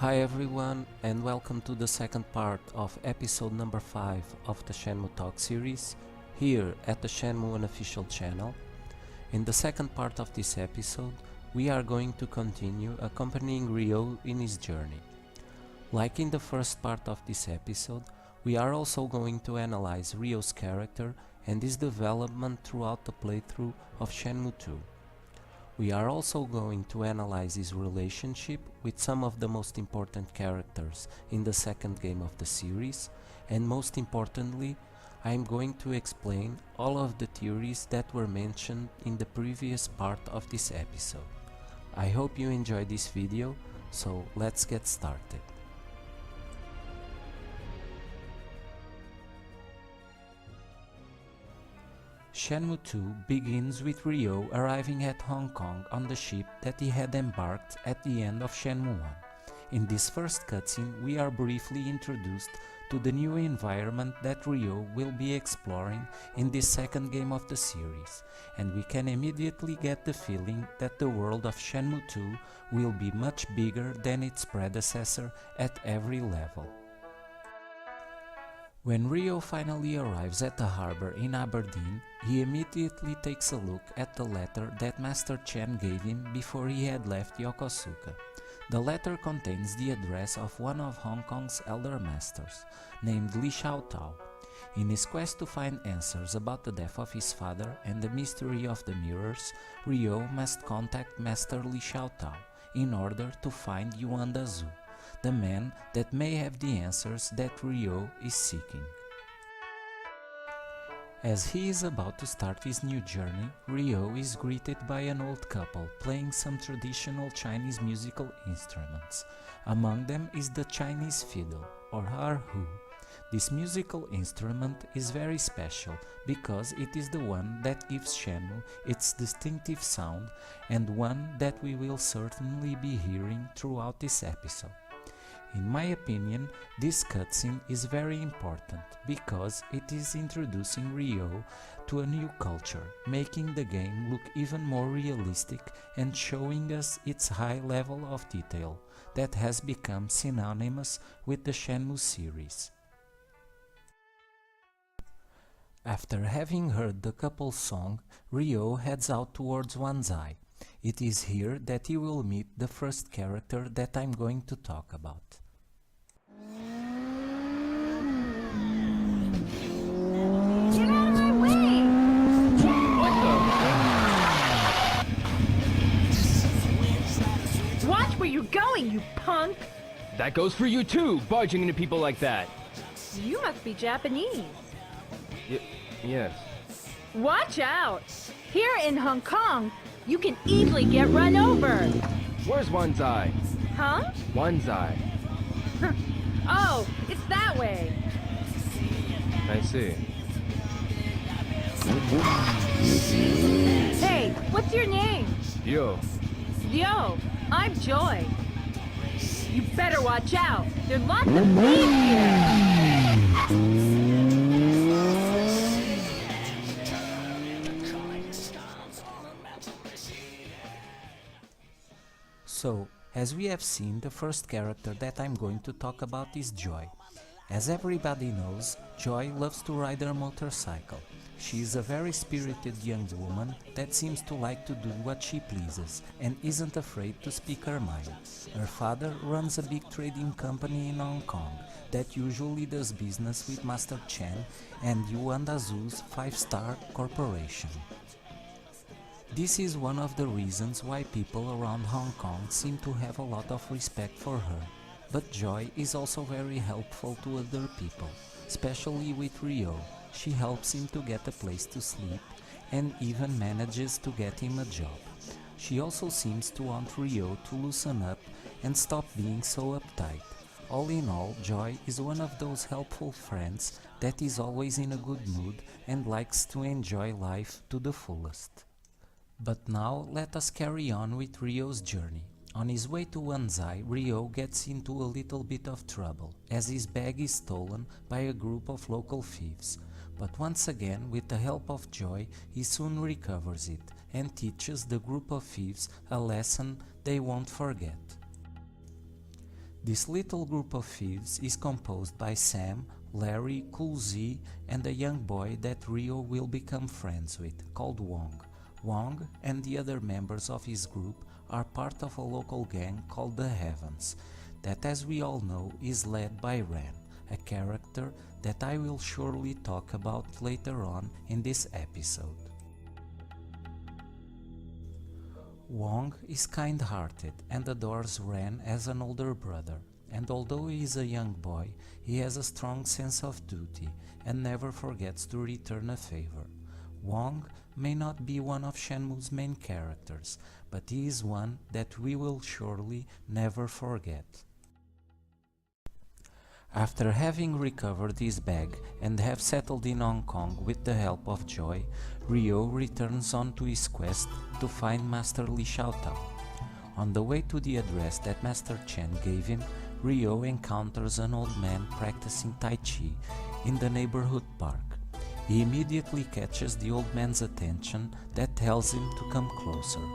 Hi everyone, and welcome to the second part of episode number 5 of the Shenmue Talk series, here at the Shenmue Unofficial channel. In the second part of this episode, we are going to continue accompanying Ryo in his journey. Like in the first part of this episode, we are also going to analyze Ryo's character and his development throughout the playthrough of Shenmue 2. We are also going to analyze his relationship with some of the most important characters in the second game of the series, and most importantly, I am going to explain all of the theories that were mentioned in the previous part of this episode. I hope you enjoyed this video, so let's get started. Shenmue 2 begins with Ryo arriving at Hong Kong on the ship that he had embarked at the end of Shenmue 1. In this first cutscene, we are briefly introduced to the new environment that Ryo will be exploring in this second game of the series, and we can immediately get the feeling that the world of Shenmue 2 will be much bigger than its predecessor at every level. When Ryo finally arrives at the harbor in Aberdeen, he immediately takes a look at the letter that Master Chen gave him before he had left Yokosuka. The letter contains the address of one of Hong Kong's elder masters, named Li Xiaotao. In his quest to find answers about the death of his father and the mystery of the mirrors, Ryo must contact Master Li Xiaotao in order to find Yuan Dazu, the man that may have the answers that Ryo is seeking. As he is about to start his new journey, Ryo is greeted by an old couple playing some traditional Chinese musical instruments. Among them is the Chinese fiddle, or erhu. This musical instrument is very special because it is the one that gives Shenmue its distinctive sound, and one that we will certainly be hearing throughout this episode. In my opinion, this cutscene is very important because it is introducing Ryo to a new culture, making the game look even more realistic and showing us its high level of detail that has become synonymous with the Shenmue series. After having heard the couple's song, Ryo heads out towards Wanzai. It is here that he will meet the first character that I'm going to talk about. Get out of my way! Watch where you're going, you punk! That goes for you too, barging into people like that. You must be Japanese. Yes. Watch out! Here in Hong Kong, you can easily get run over. Where's Wanzai? Huh? Wanzai. Oh, it's that way. I see. Hey, what's your name? Yo. Yo, I'm Joy. You better watch out. There are lots of thieves here. So, as we have seen, the first character that I'm going to talk about is Joy. As everybody knows, Joy loves to ride her motorcycle. She is a very spirited young woman that seems to like to do what she pleases and isn't afraid to speak her mind. Her father runs a big trading company in Hong Kong that usually does business with Master Chen and Yuan Dazu's 5-star corporation. This is one of the reasons why people around Hong Kong seem to have a lot of respect for her. But Joy is also very helpful to other people, especially with Ryo. She helps him to get a place to sleep and even manages to get him a job. She also seems to want Ryo to loosen up and stop being so uptight. All in all, Joy is one of those helpful friends that is always in a good mood and likes to enjoy life to the fullest. But now let us carry on with Ryo's journey. On his way to Wanzai, Ryo gets into a little bit of trouble, as his bag is stolen by a group of local thieves. But once again, with the help of Joy, he soon recovers it and teaches the group of thieves a lesson they won't forget. This little group of thieves is composed by Sam, Larry, Cool Z, and a young boy that Ryo will become friends with, called Wong. Wong and the other members of his group are part of a local gang called the Heavens, that, as we all know, is led by Ren, a character that I will surely talk about later on in this episode. Wong is kind-hearted and adores Ren as an older brother, and although he is a young boy, he has a strong sense of duty and never forgets to return a favor. Wong may not be one of Shenmue's main characters, but he is one that we will surely never forget. After having recovered his bag and have settled in Hong Kong with the help of Joy, Ryo returns on to his quest to find Master Li Xiaotao. On the way to the address that Master Chen gave him, Ryo encounters an old man practicing Tai Chi in the neighborhood park. He immediately catches the old man's attention that tells him to come closer.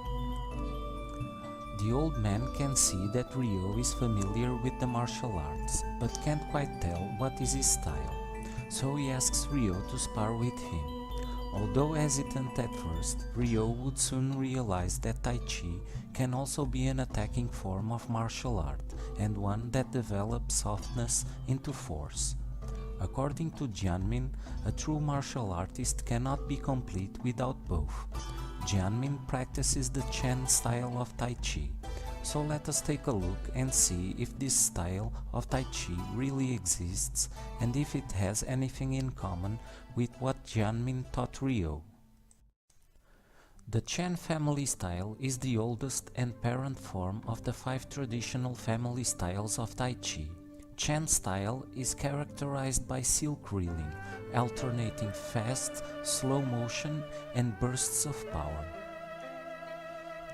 The old man can see that Ryo is familiar with the martial arts, but can't quite tell what is his style, so he asks Ryo to spar with him. Although hesitant at first, Ryo would soon realize that Tai Chi can also be an attacking form of martial art, and one that develops softness into force. According to Jianmin, a true martial artist cannot be complete without both. Jianmin practices the Chen style of Tai Chi, so let us take a look and see if this style of Tai Chi really exists and if it has anything in common with what Jianmin taught Ryo. The Chen family style is the oldest and parent form of the 5 traditional family styles of Tai Chi. Chen style is characterized by silk reeling, alternating fast, slow motion and bursts of power.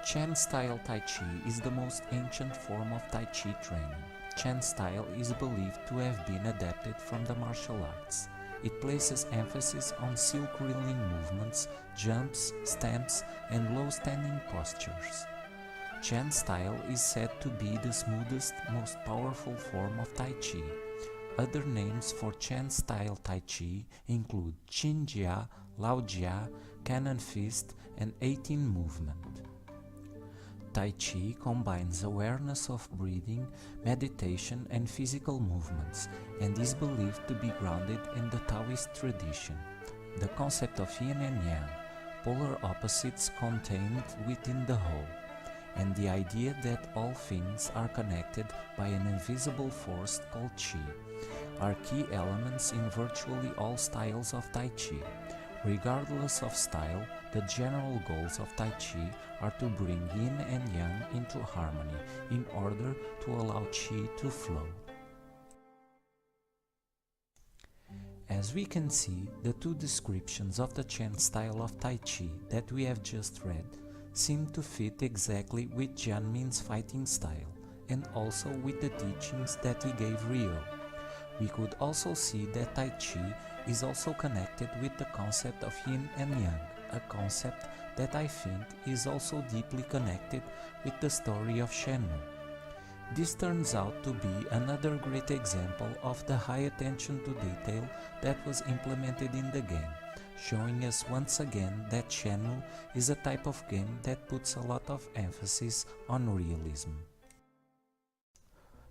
Chen style Tai Chi is the most ancient form of Tai Chi training. Chen style is believed to have been adapted from the martial arts. It places emphasis on silk reeling movements, jumps, stamps and low standing postures. Chen style is said to be the smoothest, most powerful form of Tai Chi. Other names for Chen style Tai Chi include Qin Jia, Lao Jia, Cannon Fist, and 18 movement. Tai Chi combines awareness of breathing, meditation, and physical movements, and is believed to be grounded in the Taoist tradition. The concept of yin and yang, polar opposites contained within the whole, and the idea that all things are connected by an invisible force called Qi, are key elements in virtually all styles of Tai Chi. Regardless of style, the general goals of Tai Chi are to bring yin and yang into harmony in order to allow Qi to flow. As we can see, the 2 descriptions of the Chen style of Tai Chi that we have just read seem to fit exactly with Jianmin's fighting style, and also with the teachings that he gave Ryo. We could also see that Tai Chi is also connected with the concept of yin and yang, a concept that I think is also deeply connected with the story of Shenmue. This turns out to be another great example of the high attention to detail that was implemented in the game, showing us once again that Shenmue is a type of game that puts a lot of emphasis on realism.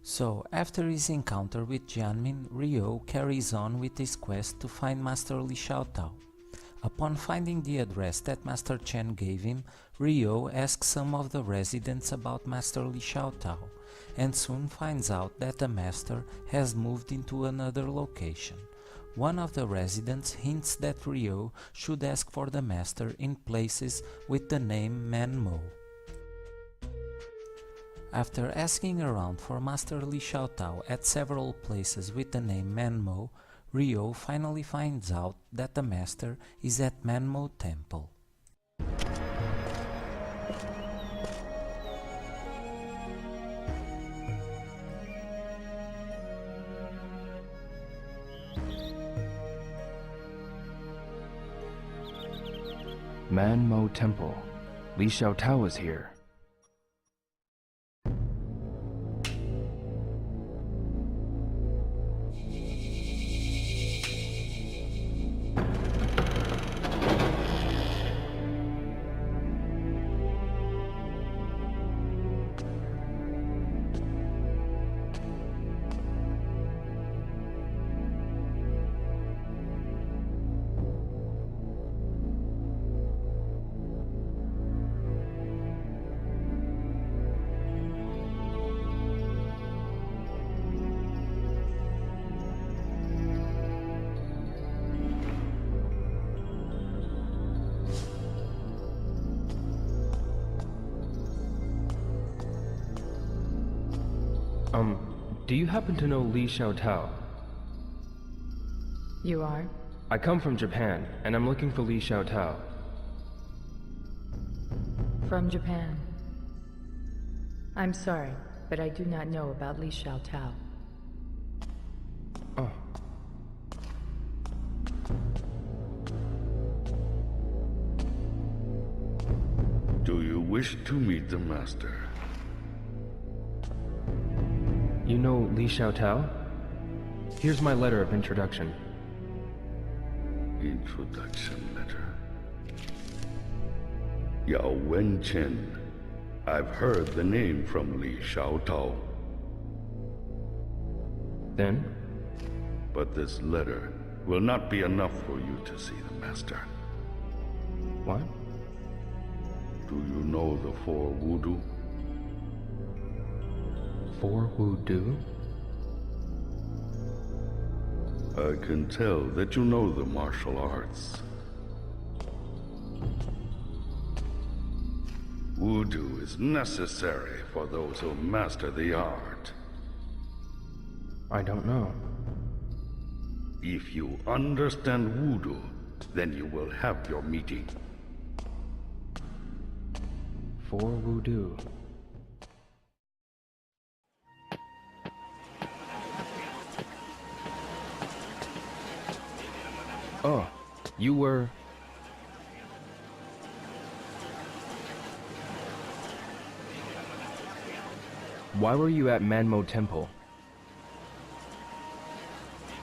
So, after his encounter with Jianmin, Ryo carries on with his quest to find Master Li Xiaotao. Upon finding the address that Master Chen gave him, Ryo asks some of the residents about Master Li Xiaotao, and soon finds out that the master has moved into another location. One of the residents hints that Ryo should ask for the master in places with the name Manmo. After asking around for Master Li Xiaotao at several places with the name Manmo, Ryo finally finds out that the master is at Manmo Temple. Manmo Temple. Li Xiaotao is here. Do you happen to know Li Xiaotao? You are? I come from Japan, and I'm looking for Li Xiaotao. From Japan. I'm sorry, but I do not know about Li Xiaotao. Oh. Do you wish to meet the master? You know Li Xiaotao? Here's my letter of introduction. Introduction letter. Yao Wen Chen. I've heard the name from Li Xiaotao. Then? But this letter will not be enough for you to see the master. What? Do you know the four voodoo? For Wudu? I can tell that you know the martial arts. Voodoo is necessary for those who master the art. I don't know. If you understand voodoo, then you will have your meeting. For Wudu. Oh, you were... Why were you at Shenmue Temple?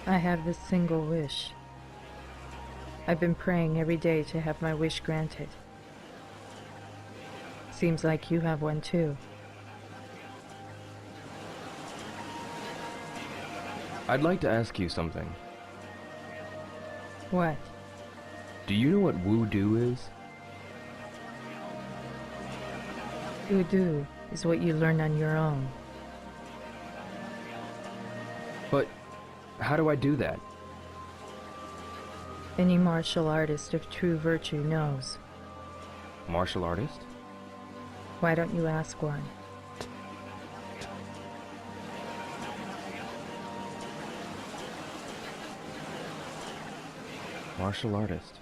I have this single wish. I've been praying every day to have my wish granted. Seems like you have one too. I'd like to ask you something. What? Do you know what Wudu is? Voodoo is what you learn on your own. But how do I do that? Any martial artist of true virtue knows. Martial artist? Why don't you ask one? Martial artist.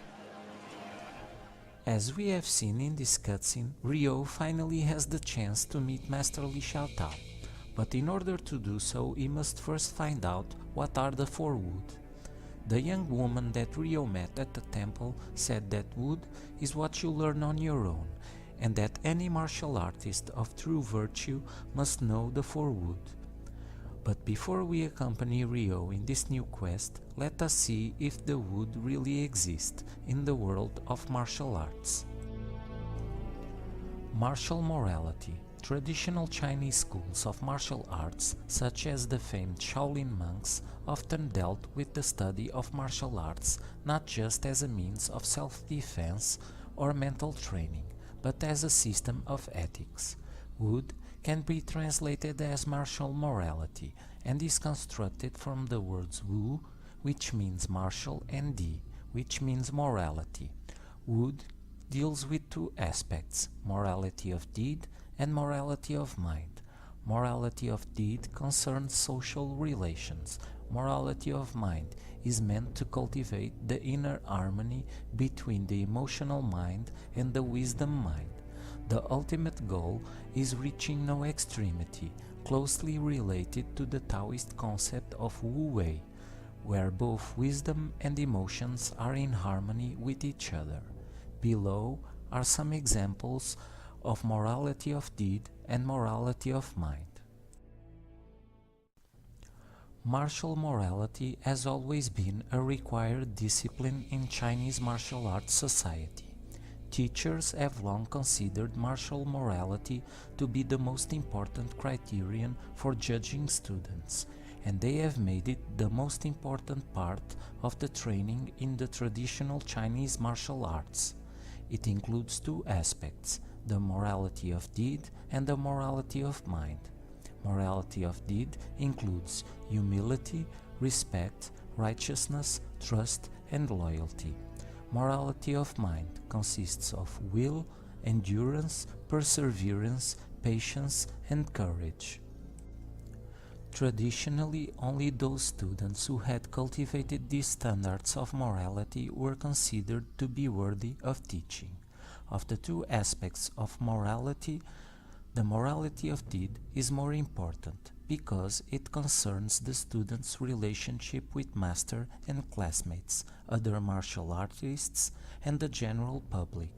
As we have seen in this cutscene, Ryo finally has the chance to meet Master Li Xiaotao, but in order to do so he must first find out what are the four wood. The young woman that Ryo met at the temple said that wood is what you learn on your own, and that any martial artist of true virtue must know the four wood. But before we accompany Ryo in this new quest, let us see if the wood really exists in the world of martial arts. Martial morality. Traditional Chinese schools of martial arts, such as the famed Shaolin monks, often dealt with the study of martial arts not just as a means of self-defense or mental training, but as a system of ethics. Wood can be translated as martial morality and is constructed from the words Wu, which means martial, and Di, which means morality. Wood deals with two aspects, morality of deed and morality of mind. Morality of deed concerns social relations. Morality of mind is meant to cultivate the inner harmony between the emotional mind and the wisdom mind. The ultimate goal is reaching no extremity, closely related to the Taoist concept of Wu Wei, where both wisdom and emotions are in harmony with each other. Below are some examples of morality of deed and morality of mind. Martial morality has always been a required discipline in Chinese martial arts society. Teachers have long considered martial morality to be the most important criterion for judging students, and they have made it the most important part of the training in the traditional Chinese martial arts. It includes two aspects, the morality of deed and the morality of mind. Morality of deed includes humility, respect, righteousness, trust, and loyalty. Morality of mind consists of will, endurance, perseverance, patience, and courage. Traditionally, only those students who had cultivated these standards of morality were considered to be worthy of teaching. Of the two aspects of morality, the morality of deed is more important because it concerns the student's relationship with master and classmates, other martial artists, and the general public.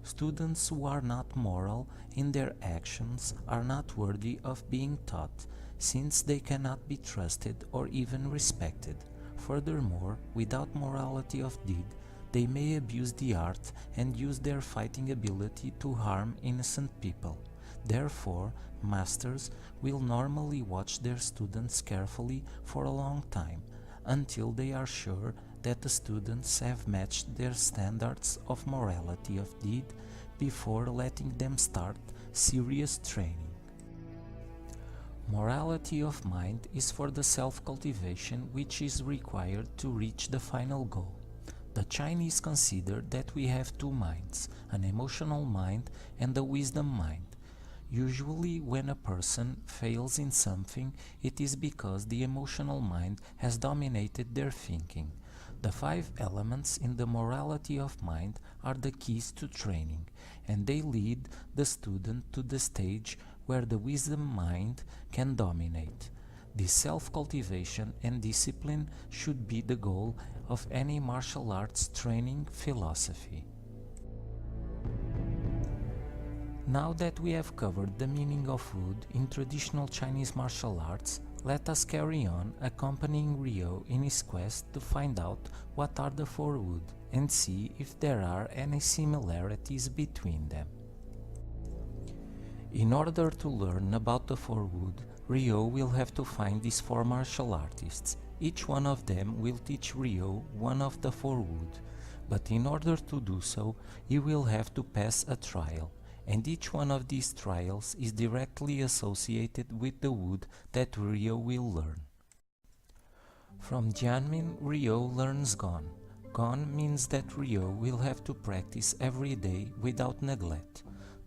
Students who are not moral in their actions are not worthy of being taught, since they cannot be trusted or even respected. Furthermore, without morality of deed, they may abuse the art and use their fighting ability to harm innocent people. Therefore, masters will normally watch their students carefully for a long time, until they are sure that the students have matched their standards of morality of deed before letting them start serious training. Morality of mind is for the self-cultivation which is required to reach the final goal. The Chinese consider that we have two minds, an emotional mind and a wisdom mind. Usually when a person fails in something, it is because the emotional mind has dominated their thinking. The 5 elements in the morality of mind are the keys to training, and they lead the student to the stage where the wisdom mind can dominate. This self-cultivation and discipline should be the goal of any martial arts training philosophy. Now that we have covered the meaning of wood in traditional Chinese martial arts, let us carry on accompanying Ryo in his quest to find out what are the 4 wood and see if there are any similarities between them. In order to learn about the 4 wood, Ryo will have to find these 4 martial artists. Each one of them will teach Ryo one of the 4 wood, but in order to do so, he will have to pass a trial, and each one of these trials is directly associated with the wood that Ryo will learn. From Jianmin, Ryo learns Gon. Gon means that Ryo will have to practice every day without neglect.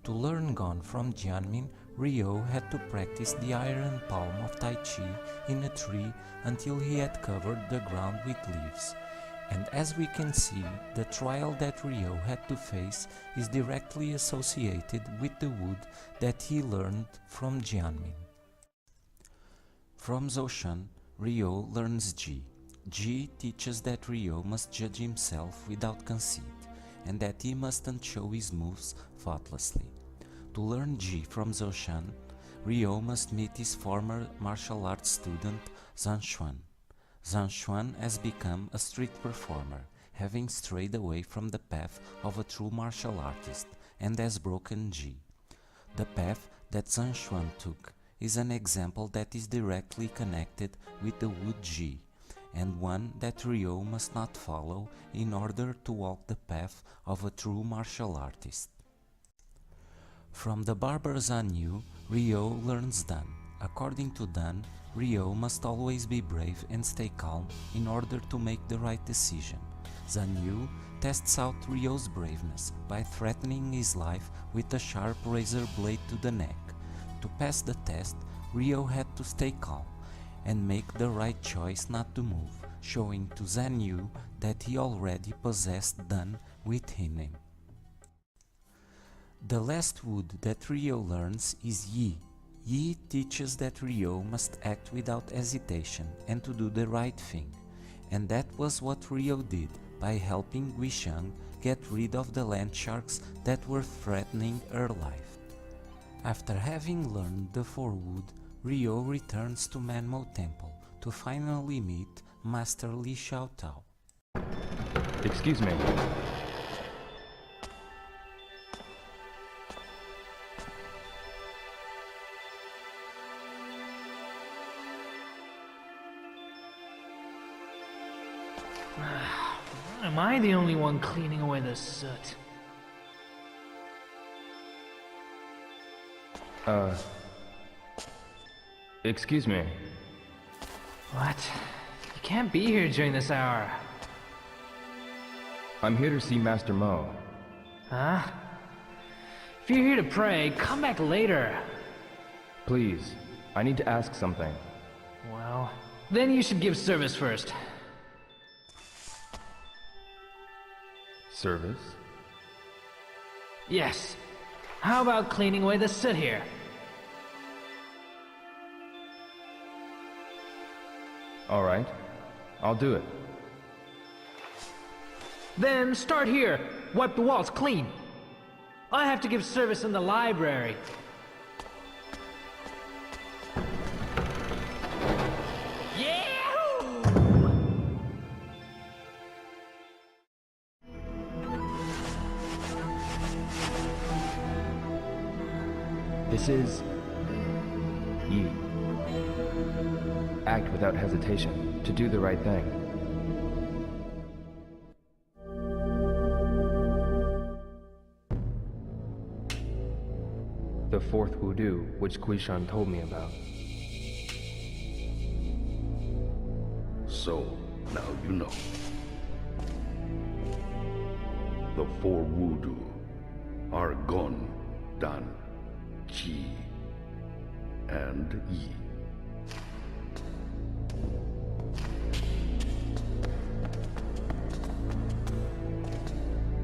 To learn Gon from Jianmin, Ryo had to practice the iron palm of Tai Chi in a tree until he had covered the ground with leaves. And as we can see, the trial that Ryo had to face is directly associated with the wood that he learned from Jianmin. From Zhoushan, Ryo learns Ji. Ji teaches that Ryo must judge himself without conceit, and that he mustn't show his moves thoughtlessly. To learn Ji from Zhoushan, Ryo must meet his former martial arts student Zhang Xuan. Zhang Xuan has become a street performer, having strayed away from the path of a true martial artist, and has broken Ji. The path that Zhang Xuan took is an example that is directly connected with the wood Ji, and one that Ryo must not follow in order to walk the path of a true martial artist. From the barber Zhan Yu, Ryo learns Dan. According to Dan, Ryo must always be brave and stay calm in order to make the right decision. Zhan Yu tests out Ryo's braveness by threatening his life with a sharp razor blade to the neck. To pass the test, Ryo had to stay calm and make the right choice not to move, showing to Zhan Yu that he already possessed Dan within him. The last wood that Ryo learns is Yi. Yi teaches that Ryo must act without hesitation and to do the right thing, and that was what Ryo did by helping Guisheng get rid of the land sharks that were threatening her life. After having learned the 4 wood, Ryo returns to Manmo Temple to finally meet Master Li Xiaotao. Excuse me. Am I the only one cleaning away the soot? Excuse me. What? You can't be here during this hour. I'm here to see Master Mo. Huh? If you're here to pray, come back later. Please, I need to ask something. Then you should give service first. Service? Yes. How about cleaning away the soot here? Alright, I'll do it. Then start here. Wipe the walls clean. I have to give service in the library. This is... Yi. Act without hesitation, to do the right thing. The fourth voodoo, which Guishan told me about. So, now you know. The four voodoo are Gon, Dan, Qi, and Yi.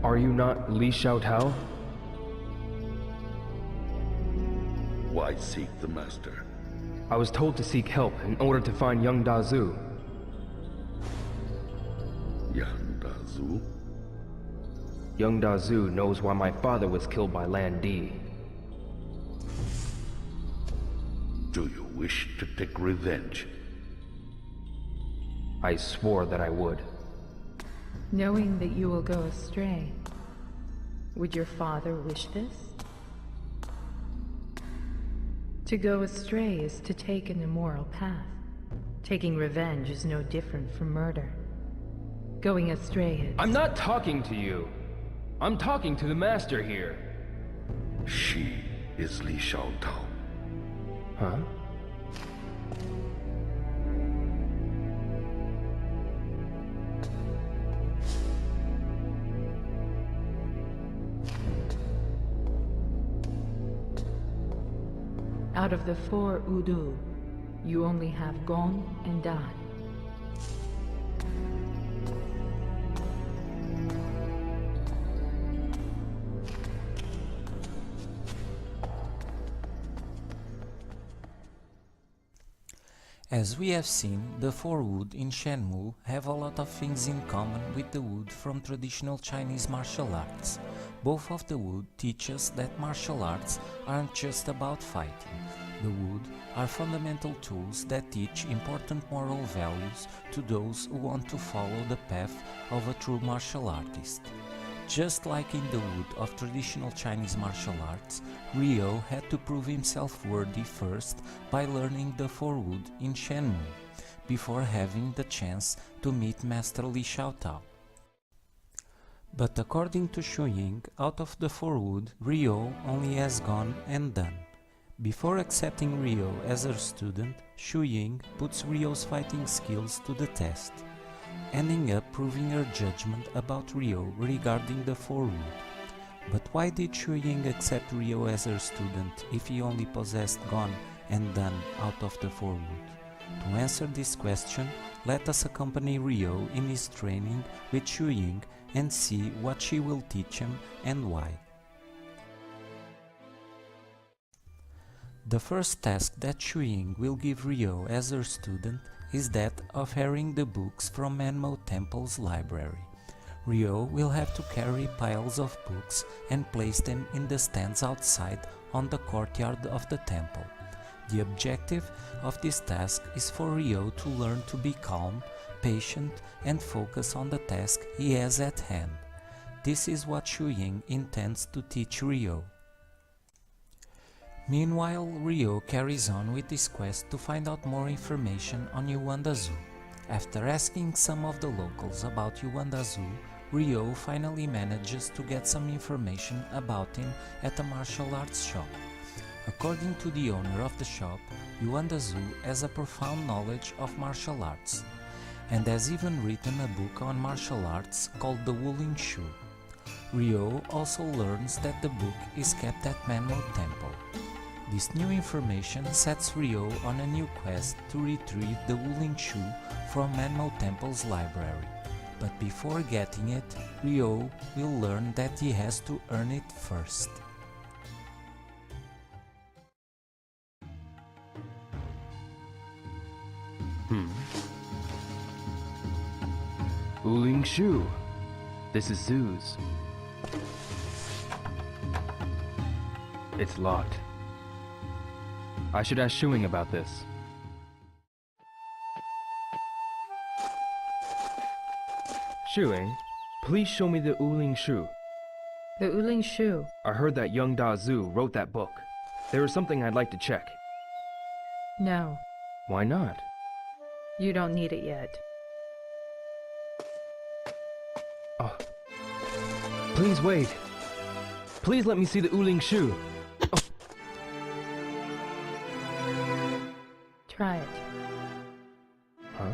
Are you not Li Xiaotao? Why seek the Master? I was told to seek help in order to find young Dazu. Yan Dazu? Young Dazu knows why my father was killed by Lan Di. Do you wish to take revenge? I swore that I would. Knowing that you will go astray, would your father wish this? To go astray is to take an immoral path. Taking revenge is no different from murder. Going astray is... I'm not talking to you. I'm talking to the master here. She is Li Xiaotao. Huh? Out of the four Udu, you only have Gon and Dan. As we have seen, the four wood in Shenmue have a lot of things in common with the wood from traditional Chinese martial arts. Both of the wood teach us that martial arts aren't just about fighting. The wood are fundamental tools that teach important moral values to those who want to follow the path of a true martial artist. Just like in the wood of traditional Chinese martial arts, Ryo had to prove himself worthy first by learning the four wood in Shenmue, before having the chance to meet Master Li Xiaotao. But according to Xu Ying, out of the four wood, Ryo only has Gon and Dan. Before accepting Ryo as her student, Xu Ying puts Ryo's fighting skills to the test, ending up proving her judgment about Ryo regarding the four wood. But why did Xu Ying accept Ryo as her student if he only possessed Gon and Dan out of the four wood? To answer this question, let us accompany Ryo in his training with Xu Ying and see what she will teach him and why. The first task that Xu Ying will give Ryo as her student is that of carrying the books from Shenmue Temple's library. Ryo will have to carry piles of books and place them in the stands outside on the courtyard of the temple. The objective of this task is for Ryo to learn to be calm, patient and focus on the task he has at hand. This is what Xu Ying intends to teach Ryo. Meanwhile, Ryo carries on with his quest to find out more information on Yuan Dazu. After asking some of the locals about Yuan Dazu, Ryo finally manages to get some information about him at a martial arts shop. According to the owner of the shop, Yuan Dazu has a profound knowledge of martial arts, and has even written a book on martial arts called The Wuling Shu. Ryo also learns that the book is kept at Shenmue Temple. This new information sets Ryo on a new quest to retrieve the Wuling Shu from Menmo Temple's library. But before getting it, Ryo will learn that he has to earn it first. Wuling Shu. This is Zoo's. It's locked. I should ask Shuing about this. Shuing, please show me the Wuling Shu. The Wuling Shu. I heard that young Da Zu wrote that book. There is something I'd like to check. No, Why not? you don't need it yet. Oh. Please wait. Please let me see the Wuling Shu. Try it. Huh?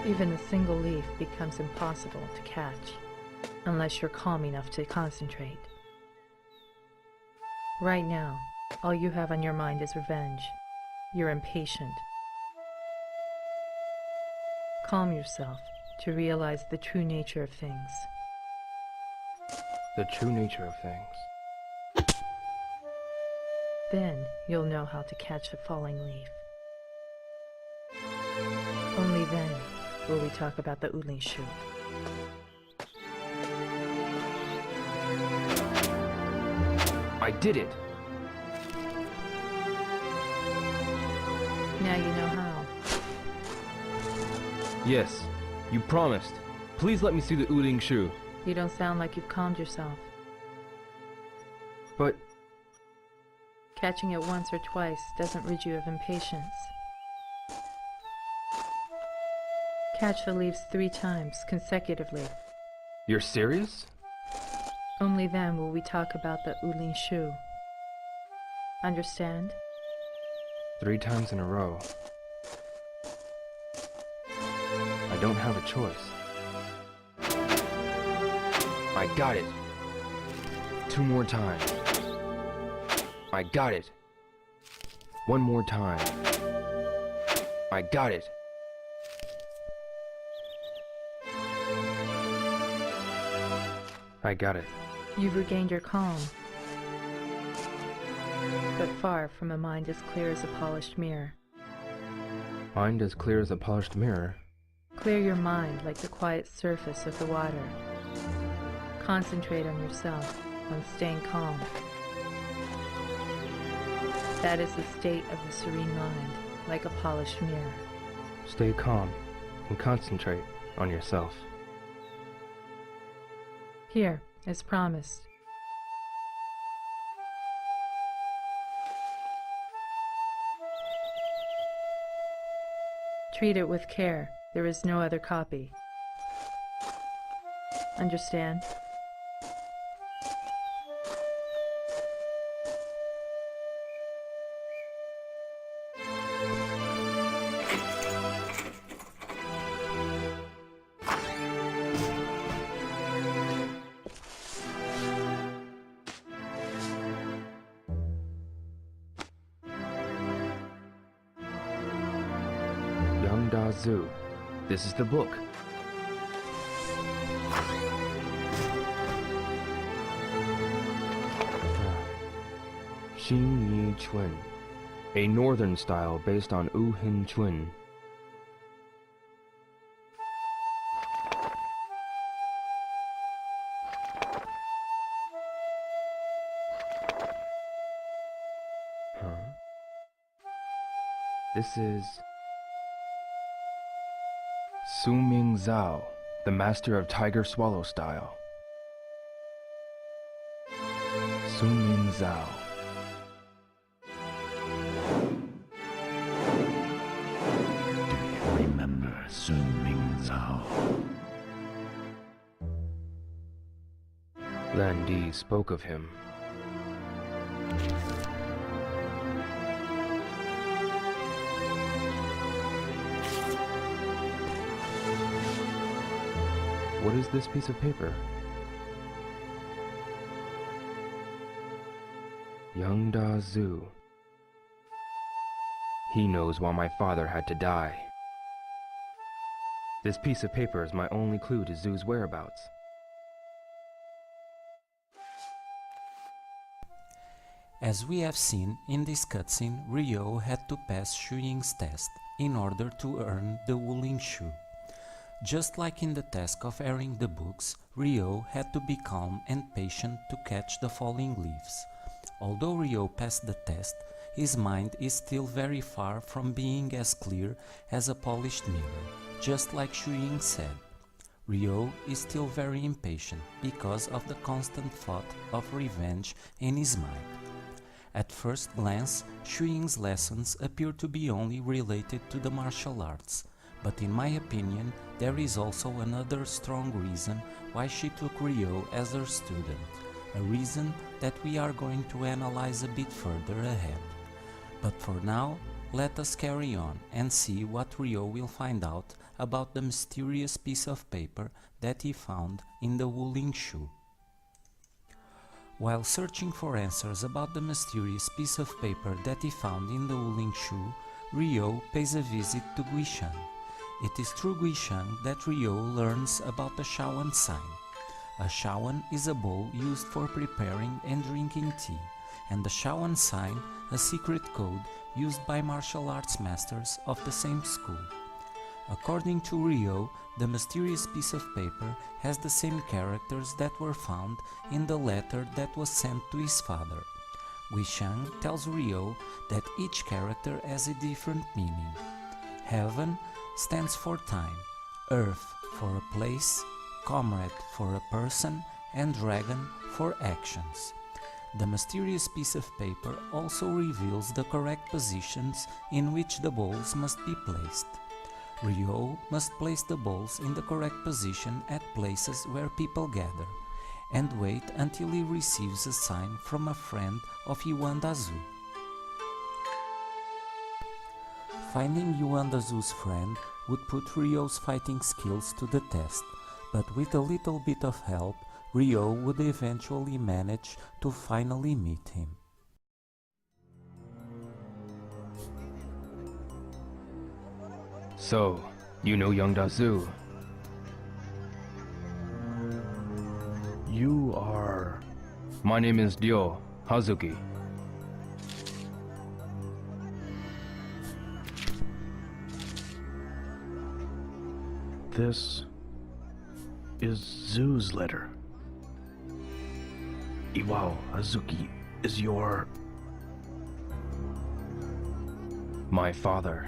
Even a single leaf becomes impossible to catch, unless you're calm enough to concentrate. Right now, all you have on your mind is revenge. You're impatient. Calm yourself to realize the true nature of things. The true nature of things. Then you'll know how to catch the falling leaf. Only then will we talk about the Wuling Shu. I did it! Now you know how. Yes, you promised. Please let me see the Wuling Shu. You don't sound like you've calmed yourself. But Catching it once or twice doesn't rid you of impatience. Catch the leaves 3 times consecutively. you're serious? Only then will we talk about the Wuling Shu. Understand? 3 times in a row. I don't have a choice. I got it. 2 more times. I got it. 1 more time. I got it. I got it. You've regained your calm, but far from a mind as clear as a polished mirror. Mind as clear as a polished mirror. Clear your mind like the quiet surface of the water. Concentrate on yourself, on staying calm. That is the state of a serene mind, like a polished mirror. Stay calm and concentrate on yourself. Here, as promised. Treat it with care. There is no other copy. Understand? Young Da Zu. This is the book. Xin Yi Chun. A northern style based on Wu Hin Chun. This is Su Ming Zhao, the master of Tiger Swallow style. Su Ming Zhao. Do you remember Sun Ming Zhao? Lan Di spoke of him. What is this piece of paper? Young Da Zhu. He knows why my father had to die. This piece of paper is my only clue to Zhu's whereabouts. As we have seen in this cutscene, Ryo had to pass Xu Ying's test in order to earn the Wuling Shu. Just like in the task of airing the books, Ryo had to be calm and patient to catch the falling leaves. Although Ryo passed the test, his mind is still very far from being as clear as a polished mirror, just like Xu Ying said. Ryo is still very impatient because of the constant thought of revenge in his mind. At first glance, Xu Ying's lessons appear to be only related to the martial arts, but in my opinion, there is also another strong reason why she took Ryo as her student, a reason that we are going to analyze a bit further ahead. But for now, let us carry on and see what Ryo will find out about the mysterious piece of paper that he found in the Wuling Shu. While searching for answers about the mysterious piece of paper that he found in the Wuling Shu, Ryo pays a visit to Guishan. It is through Guishan that Ryo learns about the Shawan sign. A Shawan is a bowl used for preparing and drinking tea, and the Shawan sign a secret code used by martial arts masters of the same school. According to Ryo, the mysterious piece of paper has the same characters that were found in the letter that was sent to his father. Guishan tells Ryo that each character has a different meaning. Heaven stands for time, Earth for a place, Comrade for a person, and Dragon for actions. The mysterious piece of paper also reveals the correct positions in which the bowls must be placed. Ryo must place the bowls in the correct position at places where people gather, and wait until he receives a sign from a friend of Yuan Dazu. Finding Yuan Dazu's friend would put Ryo's fighting skills to the test, but with a little bit of help, Ryo would eventually manage to finally meet him. So, you know Young Da Zhu. You are... My name is Ryo Hazuki. This is Zhu's letter. Iwao Hazuki is your... My father.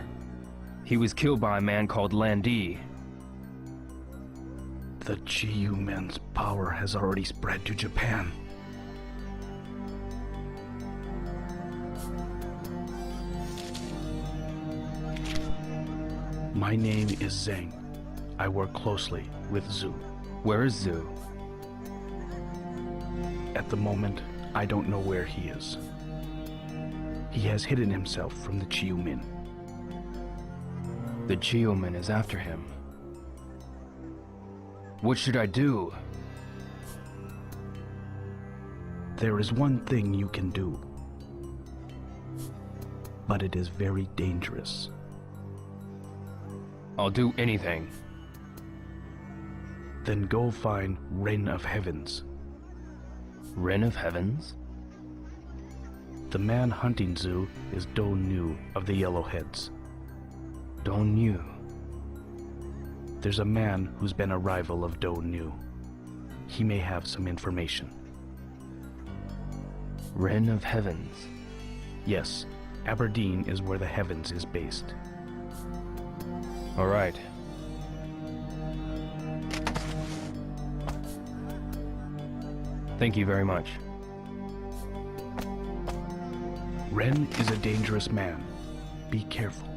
He was killed by a man called Landi. The Chiyu men's power has already spread to Japan. My name is Zheng. I work closely with Zhu. Where is Zhu? At the moment, I don't know where he is. He has hidden himself from the Chiyu men. The Chiyoman is after him. What should I do? There is one thing you can do, but it is very dangerous. I'll do anything. Then go find Ren of Heavens. Ren of Heavens? The man hunting Zhu is Do Nu of the Yellowheads. Don't you? There's a man who's been a rival of Do Nu. He may have some information. Ren of Heavens. Yes, Aberdeen is where the Heavens is based. All right. Thank you very much. Ren is a dangerous man. Be careful.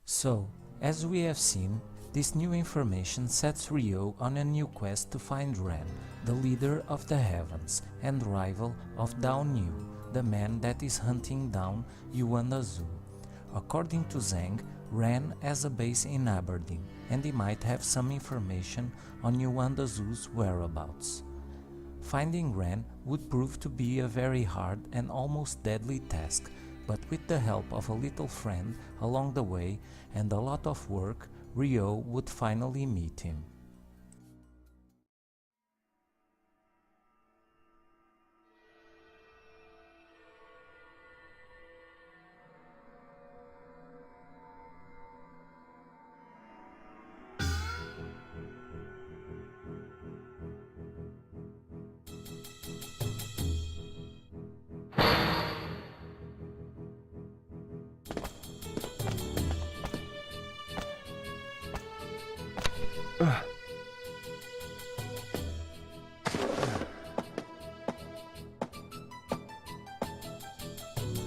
So, as we have seen, this new information sets Ryo on a new quest to find Ren, the leader of the Heavens and rival of Dao Nu, the man that is hunting down Yuan Zhu. According to Zhang, Ren has a base in Aberdeen, and he might have some information on Yuanda Zoo's whereabouts. Finding Ren would prove to be a very hard and almost deadly task, but with the help of a little friend along the way and a lot of work, Ryo would finally meet him.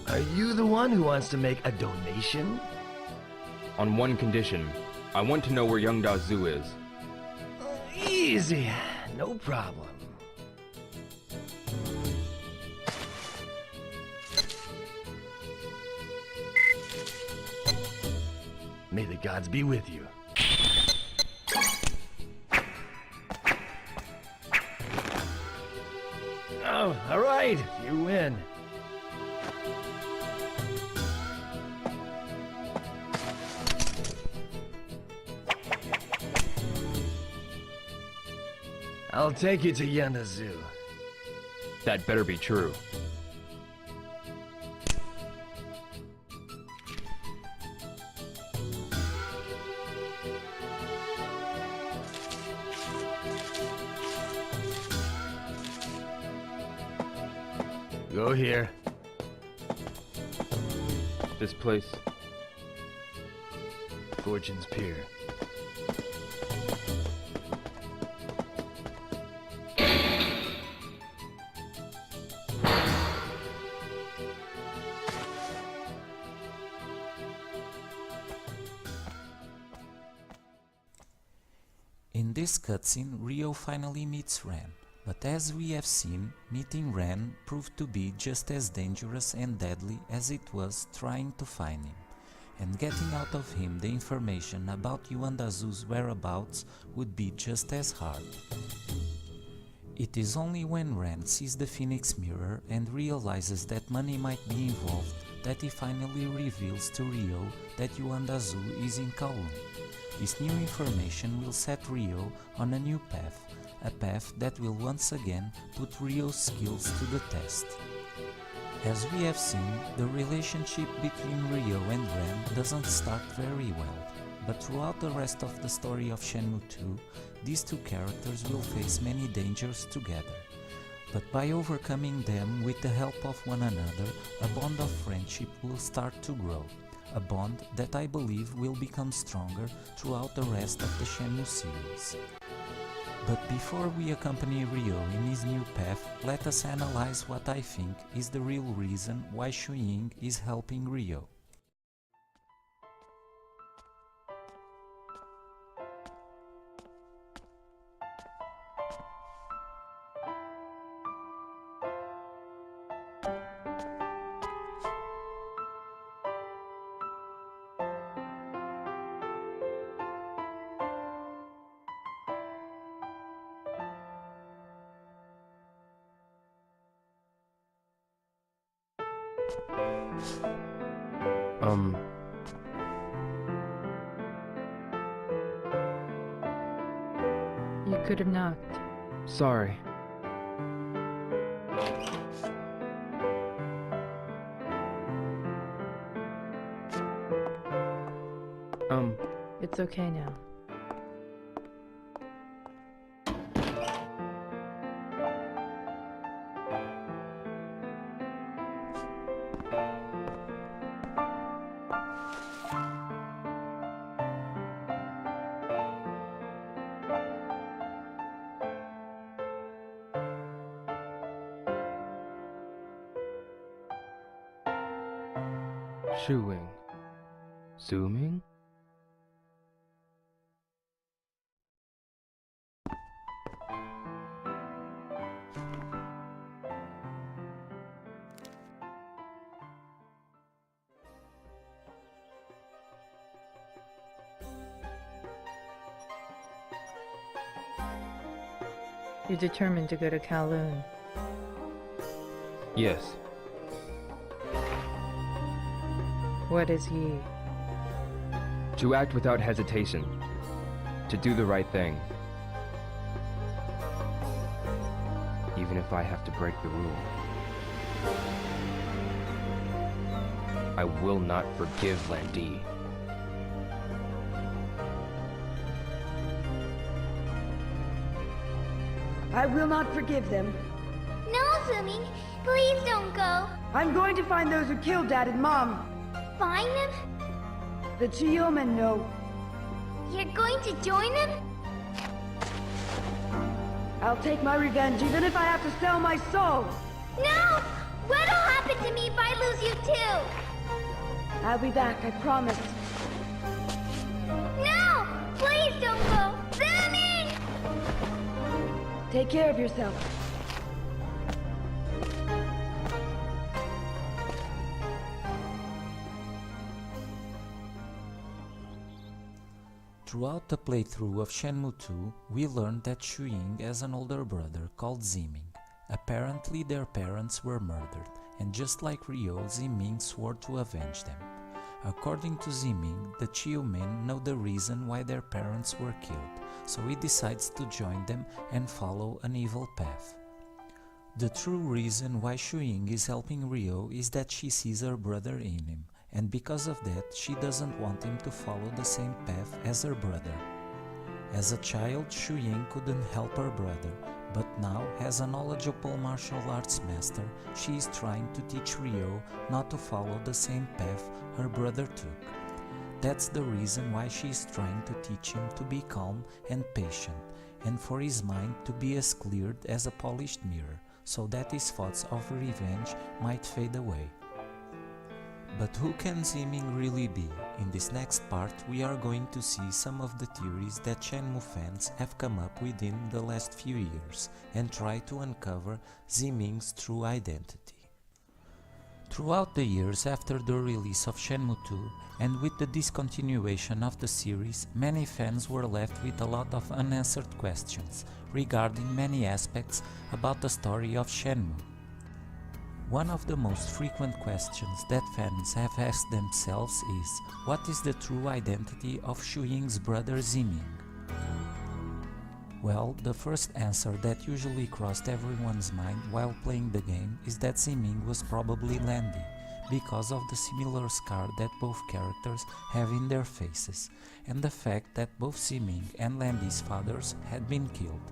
Are you the one who wants to make a donation? On one condition. I want to know where Young Dazu is. Easy, no problem. May the gods be with you. Oh, all right, you win. I'll take you to Yuanda Zoo. That better be true. Go here. This place. Fortune's Pier. In this cutscene, Ryo finally meets Ren, but as we have seen, meeting Ren proved to be just as dangerous and deadly as it was trying to find him, and getting out of him the information about Yuanda Zoo's whereabouts would be just as hard. It is only when Ren sees the Phoenix Mirror and realizes that money might be involved that he finally reveals to Ryo that Yuanda Zoo is in Kowloon. This new information will set Ryo on a new path, a path that will once again put Ryo's skills to the test. As we have seen, the relationship between Ryo and Ren doesn't start very well, but throughout the rest of the story of Shenmue 2, these two characters will face many dangers together. But by overcoming them with the help of one another, a bond of friendship will start to grow. A bond that I believe will become stronger throughout the rest of the Shenmue series. But before we accompany Ryo in his new path, let us analyze what I think is the real reason why Shu-Ying is helping Ryo. You could have knocked. Sorry. It's okay now. Shu-Ying. Zooming? You're determined to go to Kowloon. Yes. What is Yi? To act without hesitation. To do the right thing. Even if I have to break the rule. I will not forgive Landi. I will not forgive them. No, Zooming. Please don't go. I'm going to find those who killed Dad and Mom. Find them? The Chiyomen know. You're going to join them? I'll take my revenge even if I have to sell my soul. No! What'll happen to me if I lose you too? I'll be back, I promise. No! Please don't go! Zooming! Take care of yourself. Throughout the playthrough of Shenmue 2, we learned that Shu-Ying has an older brother called Ziming. Apparently their parents were murdered, and just like Ryo, Ziming swore to avenge them. According to Ziming, the Chiyomen know the reason why their parents were killed, so he decides to join them and follow an evil path. The true reason why Shu-Ying is helping Ryo is that she sees her brother in him, and because of that she doesn't want him to follow the same path as her brother. As a child, Shu-Ying couldn't help her brother, but now, as a knowledgeable martial arts master, she is trying to teach Ryo not to follow the same path her brother took. That's the reason why she is trying to teach him to be calm and patient, and for his mind to be as clear as a polished mirror, so that his thoughts of revenge might fade away. But who can Ziming really be? In this next part, we are going to see some of the theories that Shenmue fans have come up with in the last few years and try to uncover Ziming's true identity. Throughout the years after the release of Shenmue 2 and with the discontinuation of the series, many fans were left with a lot of unanswered questions regarding many aspects about the story of Shenmue. One of the most frequent questions that fans have asked themselves is, what is the true identity of Shu-Ying's brother Ziming? Well, the first answer that usually crossed everyone's mind while playing the game is that Ziming was probably Landi, because of the similar scar that both characters have in their faces, and the fact that both Ziming and Landi's fathers had been killed.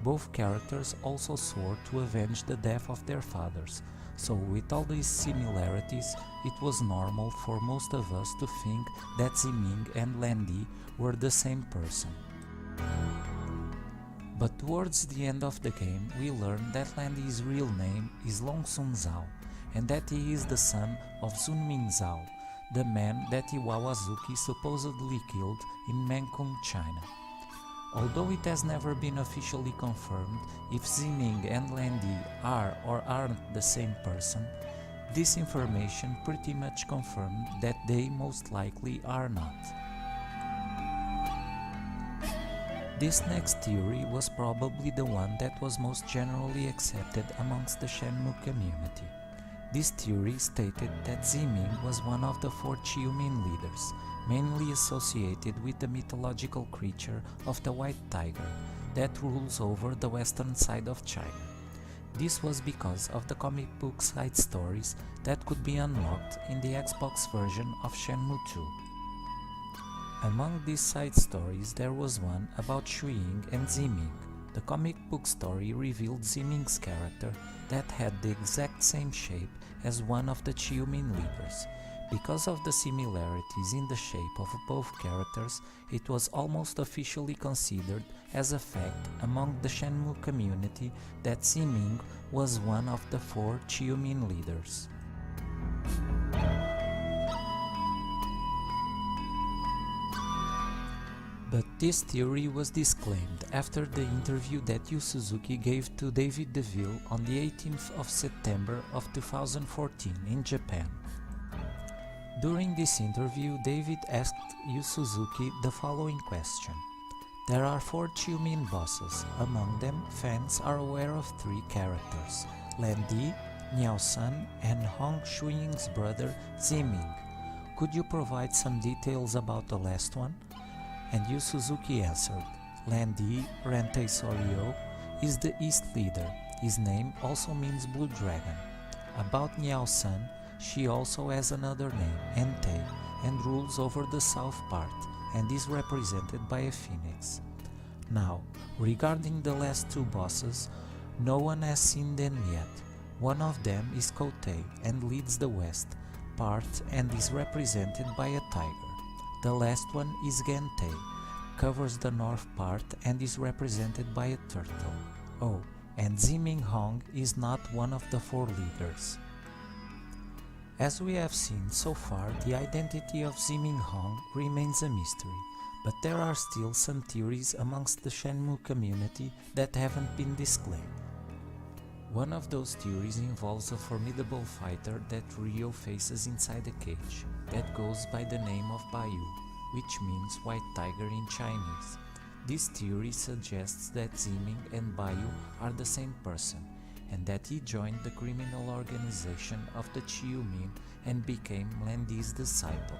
Both characters also swore to avenge the death of their fathers, so with all these similarities, it was normal for most of us to think that Ziming and Landi were the same person. But towards the end of the game, we learn that Landi's real name is Long Sun Zhao, and that he is the son of Zunming Zhao, the man that Iwawazuki supposedly killed in Mengkung, China. Although it has never been officially confirmed if Ziming and Landi are or aren't the same person, this information pretty much confirmed that they most likely are not. This next theory was probably the one that was most generally accepted amongst the Shenmue community. This theory stated that Ziming was one of the 4 Chiyomen leaders, mainly associated with the mythological creature of the White Tiger that rules over the western side of China. This was because of the comic book side stories that could be unlocked in the Xbox version of Shenmue 2. Among these side stories, there was one about Shu-Ying and Ziming. The comic book story revealed Ziming's character that had the exact same shape as one of the Chiyomen leaders. Because of the similarities in the shape of both characters, it was almost officially considered as a fact among the Shenmue community that Ziming was one of the 4 Chiyomen leaders. But this theory was disclaimed after the interview that Yu Suzuki gave to David DeVille on the 18th of September of 2014 in Japan. During this interview, David asked Yu Suzuki the following question: There are 4 Chumin bosses. Among them, fans are aware of 3 characters: Lan Di, Niao San, and Hong Shuiying's brother Ziming. Could you provide some details about the last one? And Yu Suzuki answered, Lan Di, Rentei Soryo, is the East leader. His name also means Blue Dragon. About Niao San, she also has another name, Entei, and rules over the south part, and is represented by a phoenix. Now, regarding the last 2 bosses, no one has seen them yet. One of them is Kotei and leads the west part and is represented by a tiger. The last one is Gentei, covers the north part and is represented by a turtle. Oh, and Ziming Hong is not one of the 4 leaders. As we have seen so far, the identity of Ziming Hong remains a mystery, but there are still some theories amongst the Shenmue community that haven't been disclaimed. One of those theories involves a formidable fighter that Ryo faces inside a cage, that goes by the name of Bayu, which means white tiger in Chinese. This theory suggests that Ziming and Bayu are the same person, and that he joined the criminal organization of the Chiumin and became Lan Di's disciple.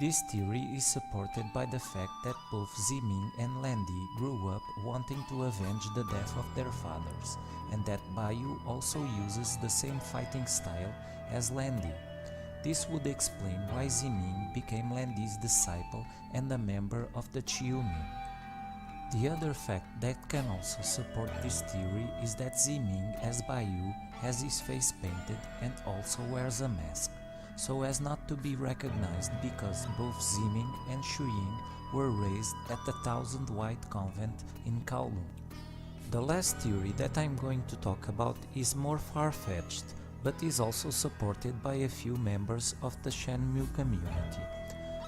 This theory is supported by the fact that both Ziming and Lan Di grew up wanting to avenge the death of their fathers, and that Bayu also uses the same fighting style as Lan Di. This would explain why Ziming became Lan Di's disciple and a member of the Chiumin. The other fact that can also support this theory is that Ziming, as Bayu, has his face painted and also wears a mask, so as not to be recognized because both Ziming and Shuying were raised at the Thousand White Convent in Kowloon. The last theory that I'm going to talk about is more far-fetched, but is also supported by a few members of the Shenmue community.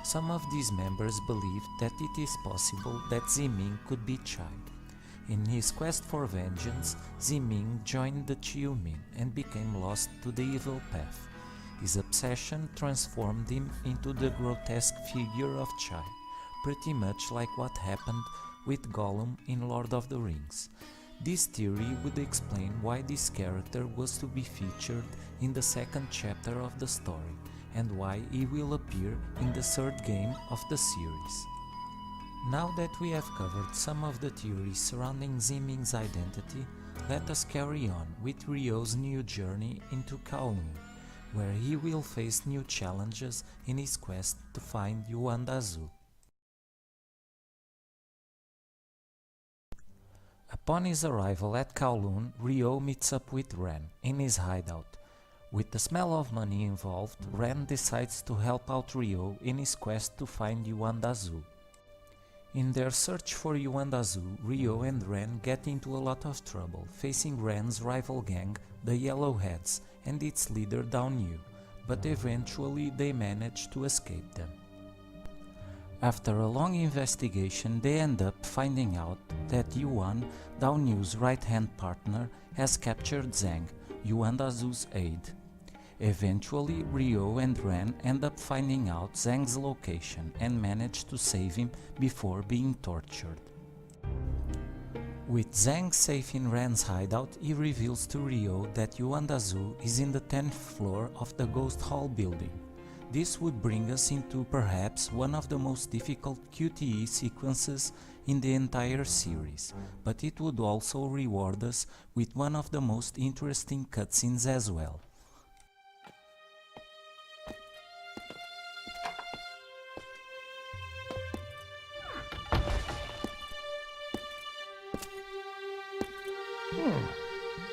Some of these members believe that it is possible that Ziming could be Chai. In his quest for vengeance, Ziming joined the Chiumin and became lost to the evil path. His obsession transformed him into the grotesque figure of Chai, pretty much like what happened with Gollum in Lord of the Rings. This theory would explain why this character was to be featured in the 2nd chapter of the story, and why he will appear in the 3rd game of the series. Now that we have covered some of the theories surrounding Ziming's identity, let us carry on with Ryo's new journey into Kowloon, where he will face new challenges in his quest to find Yuandazu. Upon his arrival at Kowloon, Ryo meets up with Ren in his hideout. With the smell of money involved, Ren decides to help out Ryo in his quest to find Yuandazu. In their search for Yuandazu, Ryo and Ren get into a lot of trouble, facing Ren's rival gang, the Yellowheads, and its leader Dao Yu, but eventually they manage to escape them. After a long investigation, they end up finding out that Yuan, Dao Yu's right-hand partner, has captured Zhang, Yuandazu's aide. Eventually, Ryo and Ren end up finding out Zhang's location and manage to save him before being tortured. With Zhang safe in Ren's hideout, he reveals to Ryo that Yuandazu is in the 10th floor of the Ghost Hall building. This would bring us into perhaps one of the most difficult QTE sequences in the entire series, but it would also reward us with one of the most interesting cutscenes as well.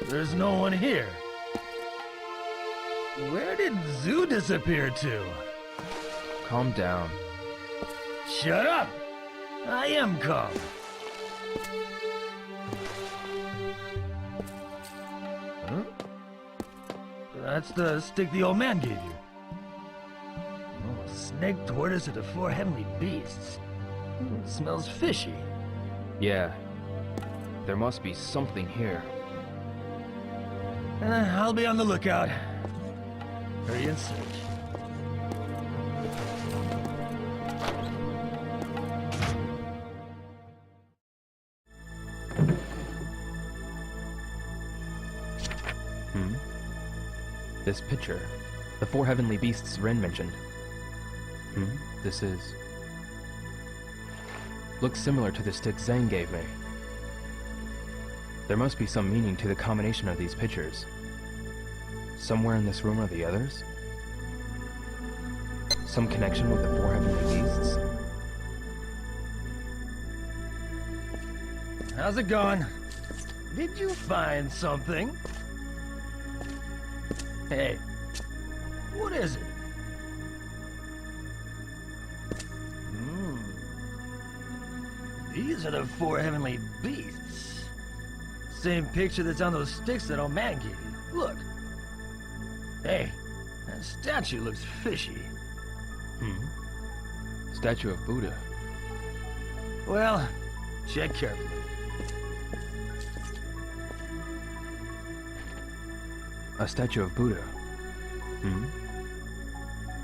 There's no one here. Where did Zoo disappear to? Calm down. Shut up! I am calm. Huh? That's the stick the old man gave you. Oh, snake, tortoise, and the 4 heavenly beasts. Smells fishy. Yeah. There must be something here. I'll be on the lookout. Hurry and search. This picture. The four heavenly beasts Ren mentioned. This is... looks similar to the stick Zhang gave me. There must be some meaning to the combination of these pictures. Somewhere in this room are the others? Some connection with the four heavenly beasts? How's it going? Did you find something? Hey, what is it? These are the four heavenly beasts. Same picture that's on those sticks that old man gave you. Look. Hey, that statue looks fishy. Statue of Buddha. Well, check carefully. A statue of Buddha.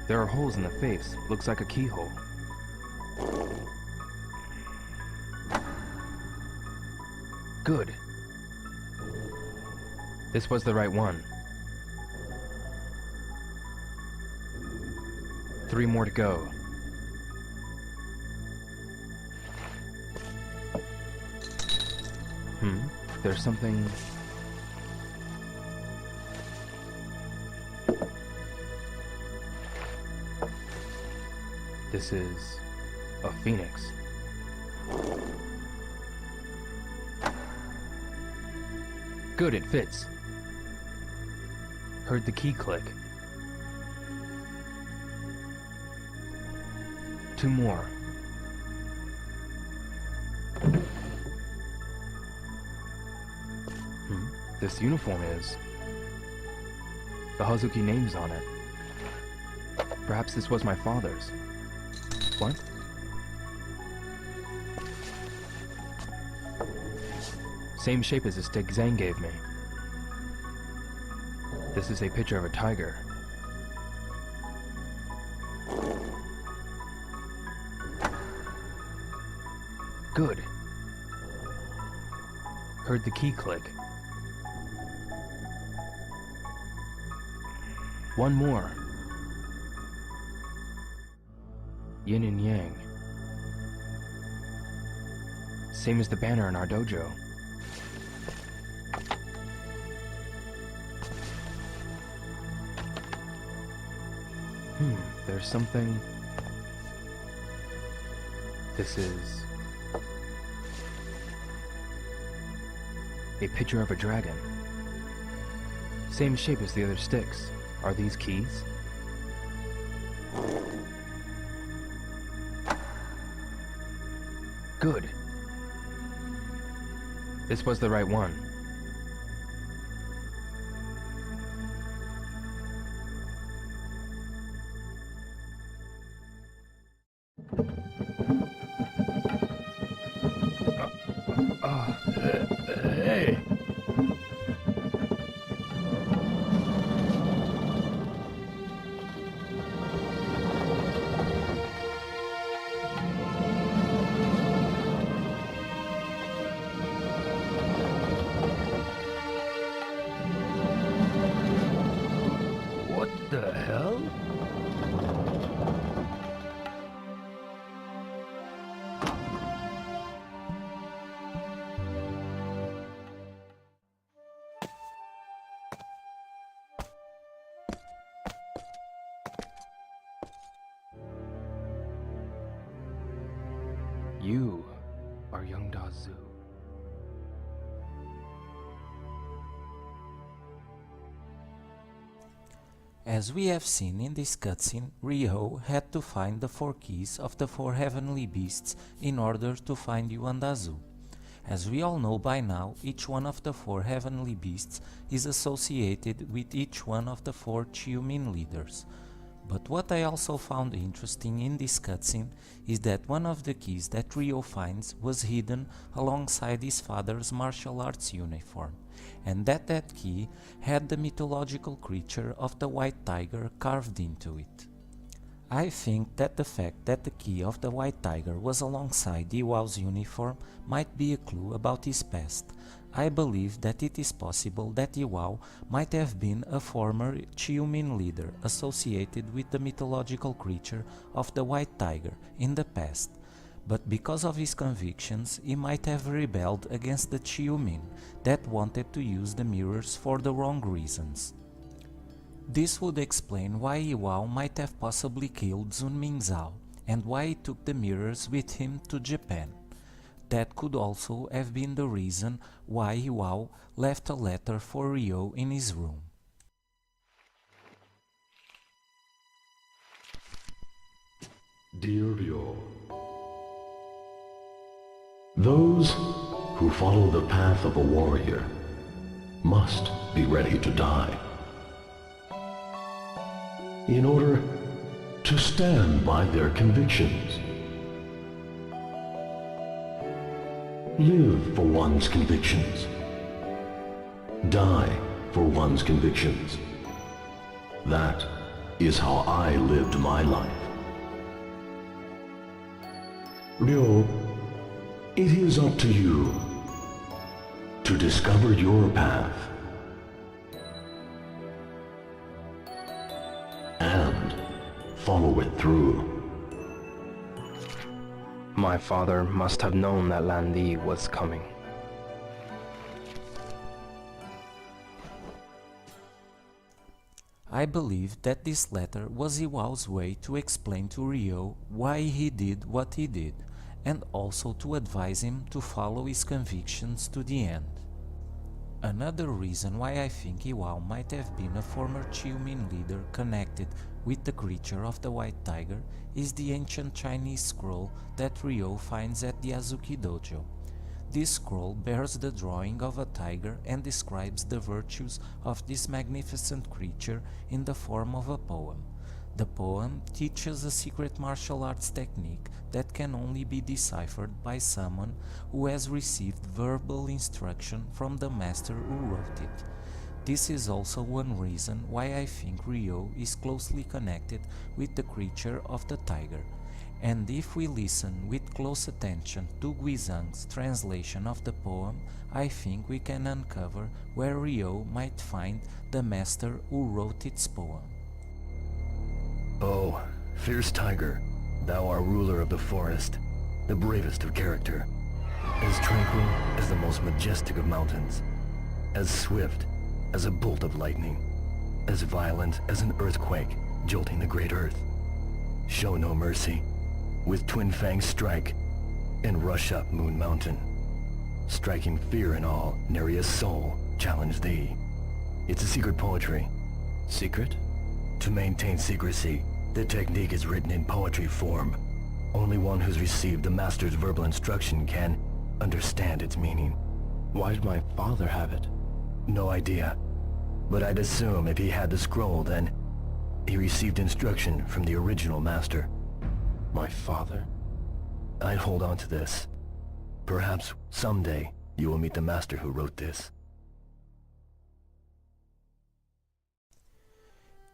There are holes in the face. Looks like a keyhole. Good. This was the right one. 3 more to go. There's something... This is a phoenix. Good, it fits. Heard the key click. 2 more. This uniform is... the Hazuki name's on it. Perhaps this was my father's. What? Same shape as the stick Zhang gave me. This is a picture of a tiger. Good. Heard the key click. 1 more. Yin and Yang. Same as the banner in our dojo. There's something... This is... a picture of a dragon. Same shape as the other sticks. Are these keys? Good. This was the right one. Hey! What the hell? You are young Dazu. As we have seen in this cutscene, Ryo had to find the 4 keys of the 4 heavenly beasts in order to find Yuan Dazu. As we all know by now, each one of the 4 heavenly beasts is associated with each one of the 4 Chiumin leaders. But what I also found interesting in this cutscene is that one of the keys that Ryo finds was hidden alongside his father's martial arts uniform, and that key had the mythological creature of the white tiger carved into it. I think that the fact that the key of the White Tiger was alongside Iwao's uniform might be a clue about his past. I believe that it is possible that Iwao might have been a former Chiumin leader associated with the mythological creature of the White Tiger in the past, but because of his convictions he might have rebelled against the Chiumin that wanted to use the mirrors for the wrong reasons. This would explain why Iwao might have possibly killed Zunming Zhao and why he took the mirrors with him to Japan. That could also have been the reason why Iwao left a letter for Ryo in his room. Dear Ryo, those who follow the path of a warrior must be ready to die. In order to stand by their convictions. Live for one's convictions. Die for one's convictions. That is how I lived my life. Ryo, it is up to you to discover your path and follow it through. My father must have known that Lan Di was coming. I believe that this letter was Iwao's way to explain to Ryo why he did what he did, and also to advise him to follow his convictions to the end. Another reason why I think Iwao might have been a former Chiumin leader connected with the creature of the White Tiger is the ancient Chinese scroll that Ryo finds at the Azuki Dojo. This scroll bears the drawing of a tiger and describes the virtues of this magnificent creature in the form of a poem. The poem teaches a secret martial arts technique that can only be deciphered by someone who has received verbal instruction from the master who wrote it. This is also one reason why I think Ryo is closely connected with the creature of the tiger. And if we listen with close attention to Guizhang's translation of the poem, I think we can uncover where Ryo might find the master who wrote its poem. Oh, fierce tiger, thou art ruler of the forest, the bravest of character, as tranquil as the most majestic of mountains, as swift as a bolt of lightning, as violent as an earthquake jolting the great earth. Show no mercy. With twin fangs strike, and rush up Moon Mountain. Striking fear in all, nary a soul challenge thee. It's a secret poetry. Secret? To maintain secrecy, the technique is written in poetry form. Only one who's received the master's verbal instruction can understand its meaning. Why did my father have it? No idea. But I'd assume if he had the scroll, then he received instruction from the original master. My father? I'd hold on to this. Perhaps someday you will meet the master who wrote this.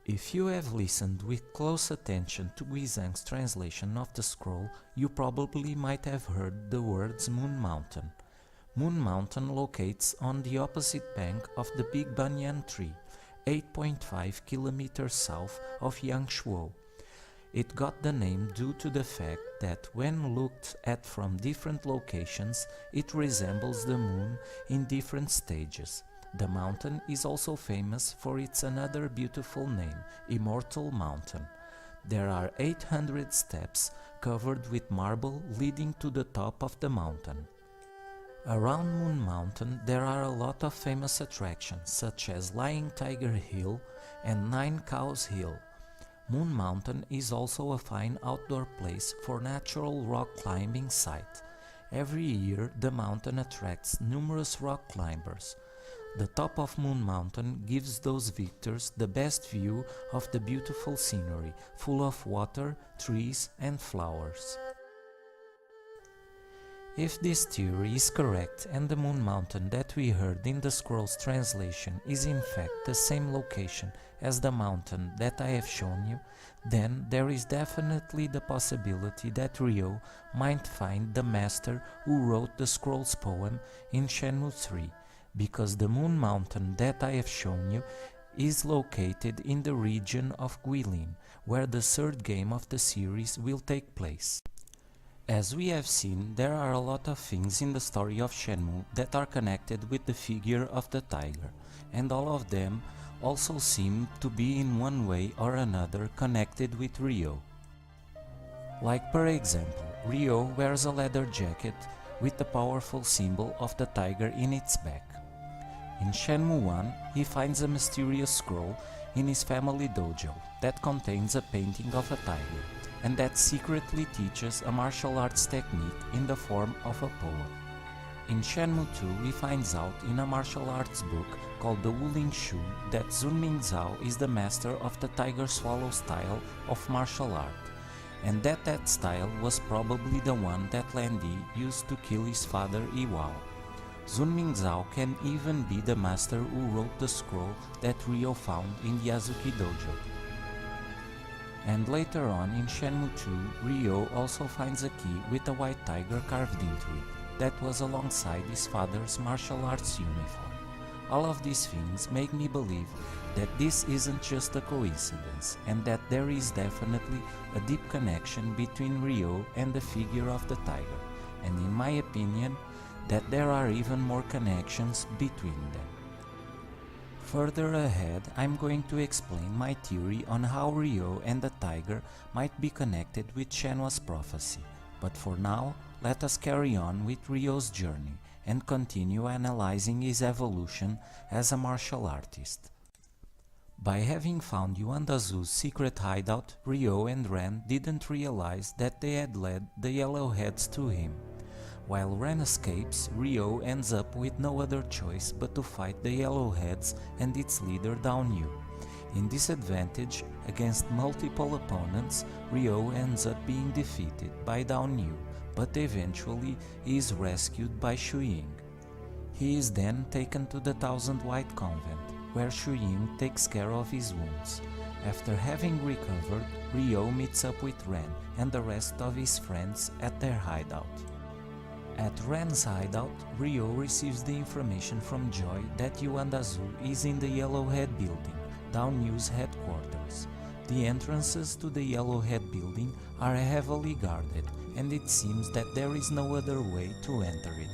If you have listened with close attention to Guizhang's translation of the scroll, you probably might have heard the words Moon Mountain. Moon Mountain locates on the opposite bank of the Big Banyan Tree, 8.5 kilometers south of Yangshuo. It got the name due to the fact that when looked at from different locations, it resembles the moon in different stages. The mountain is also famous for its another beautiful name, Immortal Mountain. There are 800 steps covered with marble leading to the top of the mountain. Around Moon Mountain there are a lot of famous attractions such as Lying Tiger Hill and Nine Cows Hill. Moon Mountain is also a fine outdoor place for natural rock climbing site. Every year the mountain attracts numerous rock climbers. The top of Moon Mountain gives those victors the best view of the beautiful scenery, full of water, trees and flowers. If this theory is correct and the Moon Mountain that we heard in the scroll's translation is in fact the same location as the mountain that I have shown you, then there is definitely the possibility that Ryo might find the master who wrote the scroll's poem in Shenmue 3, because the Moon Mountain that I have shown you is located in the region of Guilin, where the third game of the series will take place. As we have seen, there are a lot of things in the story of Shenmue that are connected with the figure of the tiger, and all of them also seem to be in one way or another connected with Ryo. Like for example, Ryo wears a leather jacket with the powerful symbol of the tiger in its back. In Shenmue 1, he finds a mysterious scroll in his family dojo that contains a painting of a tiger, and that secretly teaches a martial arts technique in the form of a poem. In Shenmue 2, he finds out in a martial arts book called the Wuling Shu that Zunming Zhao is the master of the Tiger Swallow style of martial art, and that style was probably the one that Lan Di used to kill his father Iwao. Zunming Zhao can even be the master who wrote the scroll that Ryo found in the Azuki Dojo. And later on in Shenmue 2, Ryo also finds a key with a white tiger carved into it that was alongside his father's martial arts uniform. All of these things make me believe that this isn't just a coincidence, and that there is definitely a deep connection between Ryo and the figure of the tiger, and in my opinion, that there are even more connections between them. Further ahead, I'm going to explain my theory on how Ryo and the tiger might be connected with Shenhua's prophecy, but for now, let us carry on with Ryo's journey and continue analyzing his evolution as a martial artist. By having found Yuandazu's secret hideout, Ryo and Ren didn't realize that they had led the Yellowheads to him. While Ren escapes, Ryo ends up with no other choice but to fight the Yellowheads and its leader Dao Yu. In this advantage against multiple opponents, Ryo ends up being defeated by Dao Yu, but eventually he is rescued by Shu Ying. He is then taken to the Thousand White Convent, where Shu Ying takes care of his wounds. After having recovered, Ryo meets up with Ren and the rest of his friends at their hideout. At Ren's hideout, Ryo receives the information from Joy that Yuandazu is in the Yellowhead building, Dao Yu's headquarters. The entrances to the Yellowhead building are heavily guarded, and it seems that there is no other way to enter it.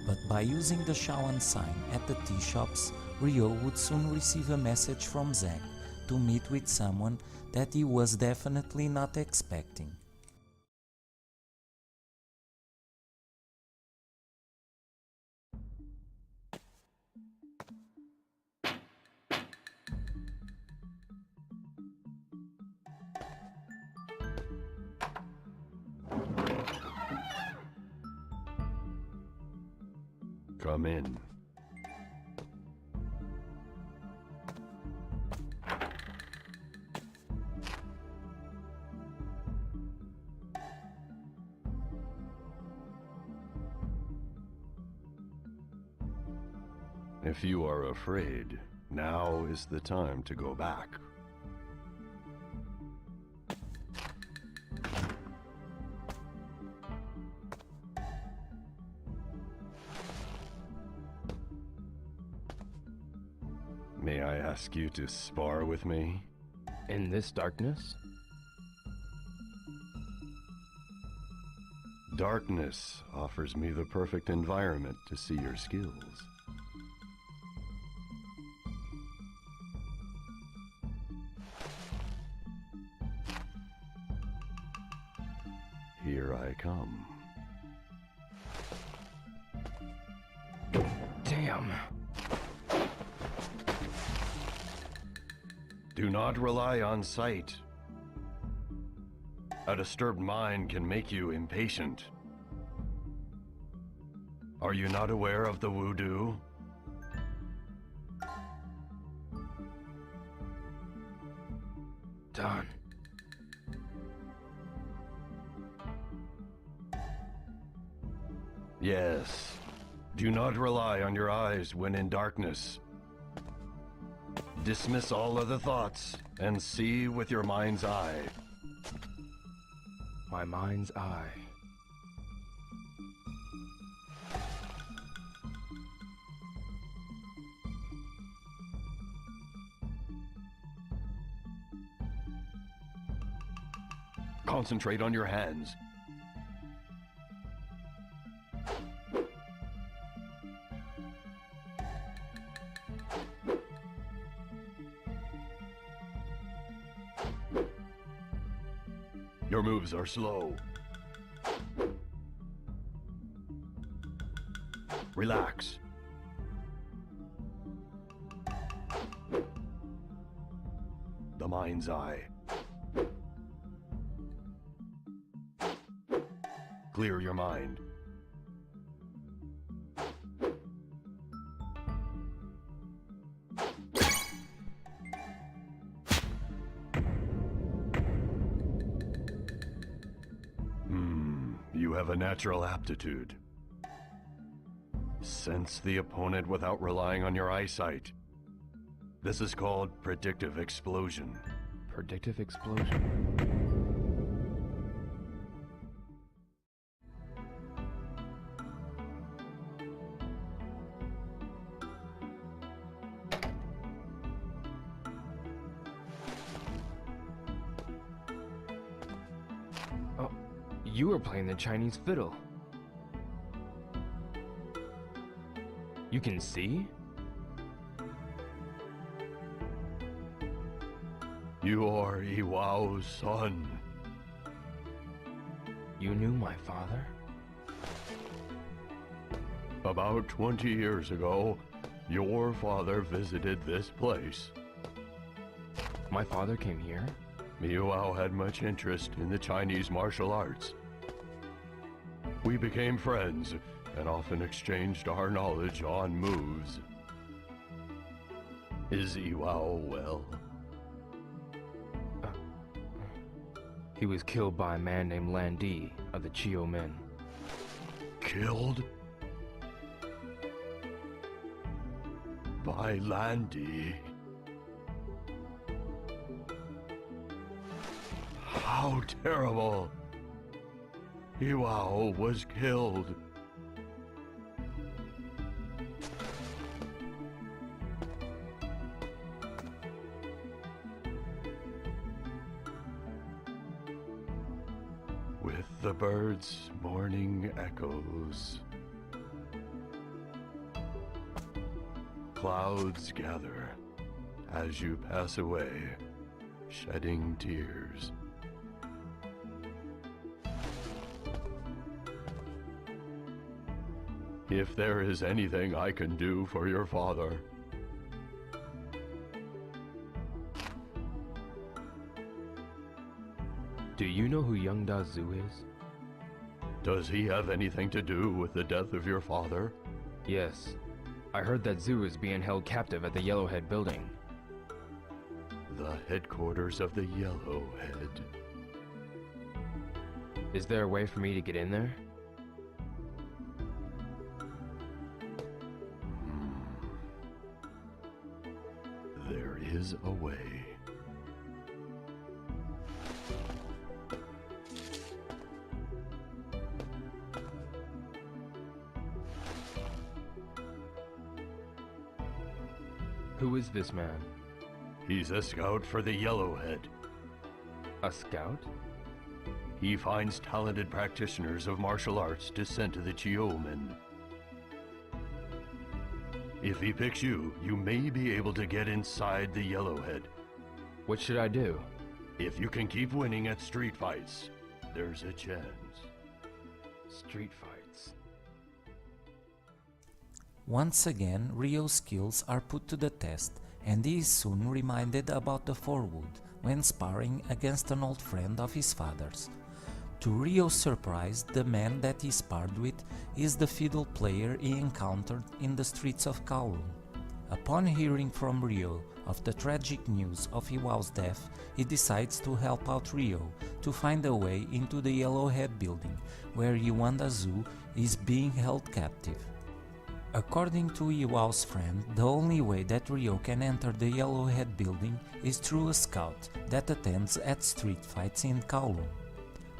But by using the Shawan sign at the tea shops, Ryo would soon receive a message from Zhang to meet with someone that he was definitely not expecting. Come in. If you are afraid, now is the time to go back. May I ask you to spar with me? In this darkness? Darkness offers me the perfect environment to see your skills. Here I come. Damn. Do not rely on sight. A disturbed mind can make you impatient. Are you not aware of the voodoo? Done. Yes. Do not rely on your eyes when in darkness. Dismiss all other thoughts and see with your mind's eye. My mind's eye. Concentrate on your hands. Your moves are slow. Relax. The mind's eye. Clear your mind. You have a natural aptitude. Sense the opponent without relying on your eyesight. This is called predictive explosion. Predictive explosion. Oh, you were playing the Chinese fiddle. You can see? You are Iwao's son. You knew my father? About 20 years ago, your father visited this place. My father came here? Iwao had much interest in the Chinese martial arts. We became friends and often exchanged our knowledge on moves. Is Iwao well? He was killed by a man named Lan Di of the Chio Men. Killed? By Landy? How terrible! Iwao was killed. With the birds' morning echoes, clouds gather as you pass away, shedding tears. If there is anything I can do for your father, Do you know who Young Da Zhu is? does he have anything to do with the death of your father? Yes. I heard that Zhu is being held captive at the Yellowhead building. The headquarters of the Yellowhead. Is there a way for me to get in there? There is a way. Who is this man? He's a scout for the Yellowhead. A scout? He finds talented practitioners of martial arts to send to the Chiomen. If he picks you, you may be able to get inside the Yellowhead. What should I do? If you can keep winning at street fights, there's a chance. Street fights. Once again, Ryo's skills are put to the test, and he is soon reminded about the forewood when sparring against an old friend of his father's. To Ryo's surprise, the man that he sparred with is the fiddle player he encountered in the streets of Kowloon. Upon hearing from Ryo of the tragic news of Iwao's death, he decides to help out Ryo to find a way into the Yellowhead building, where Yuandazu is being held captive. According to Iwao's friend, the only way that Ryo can enter the Yellowhead building is through a scout that attends at street fights in Kowloon.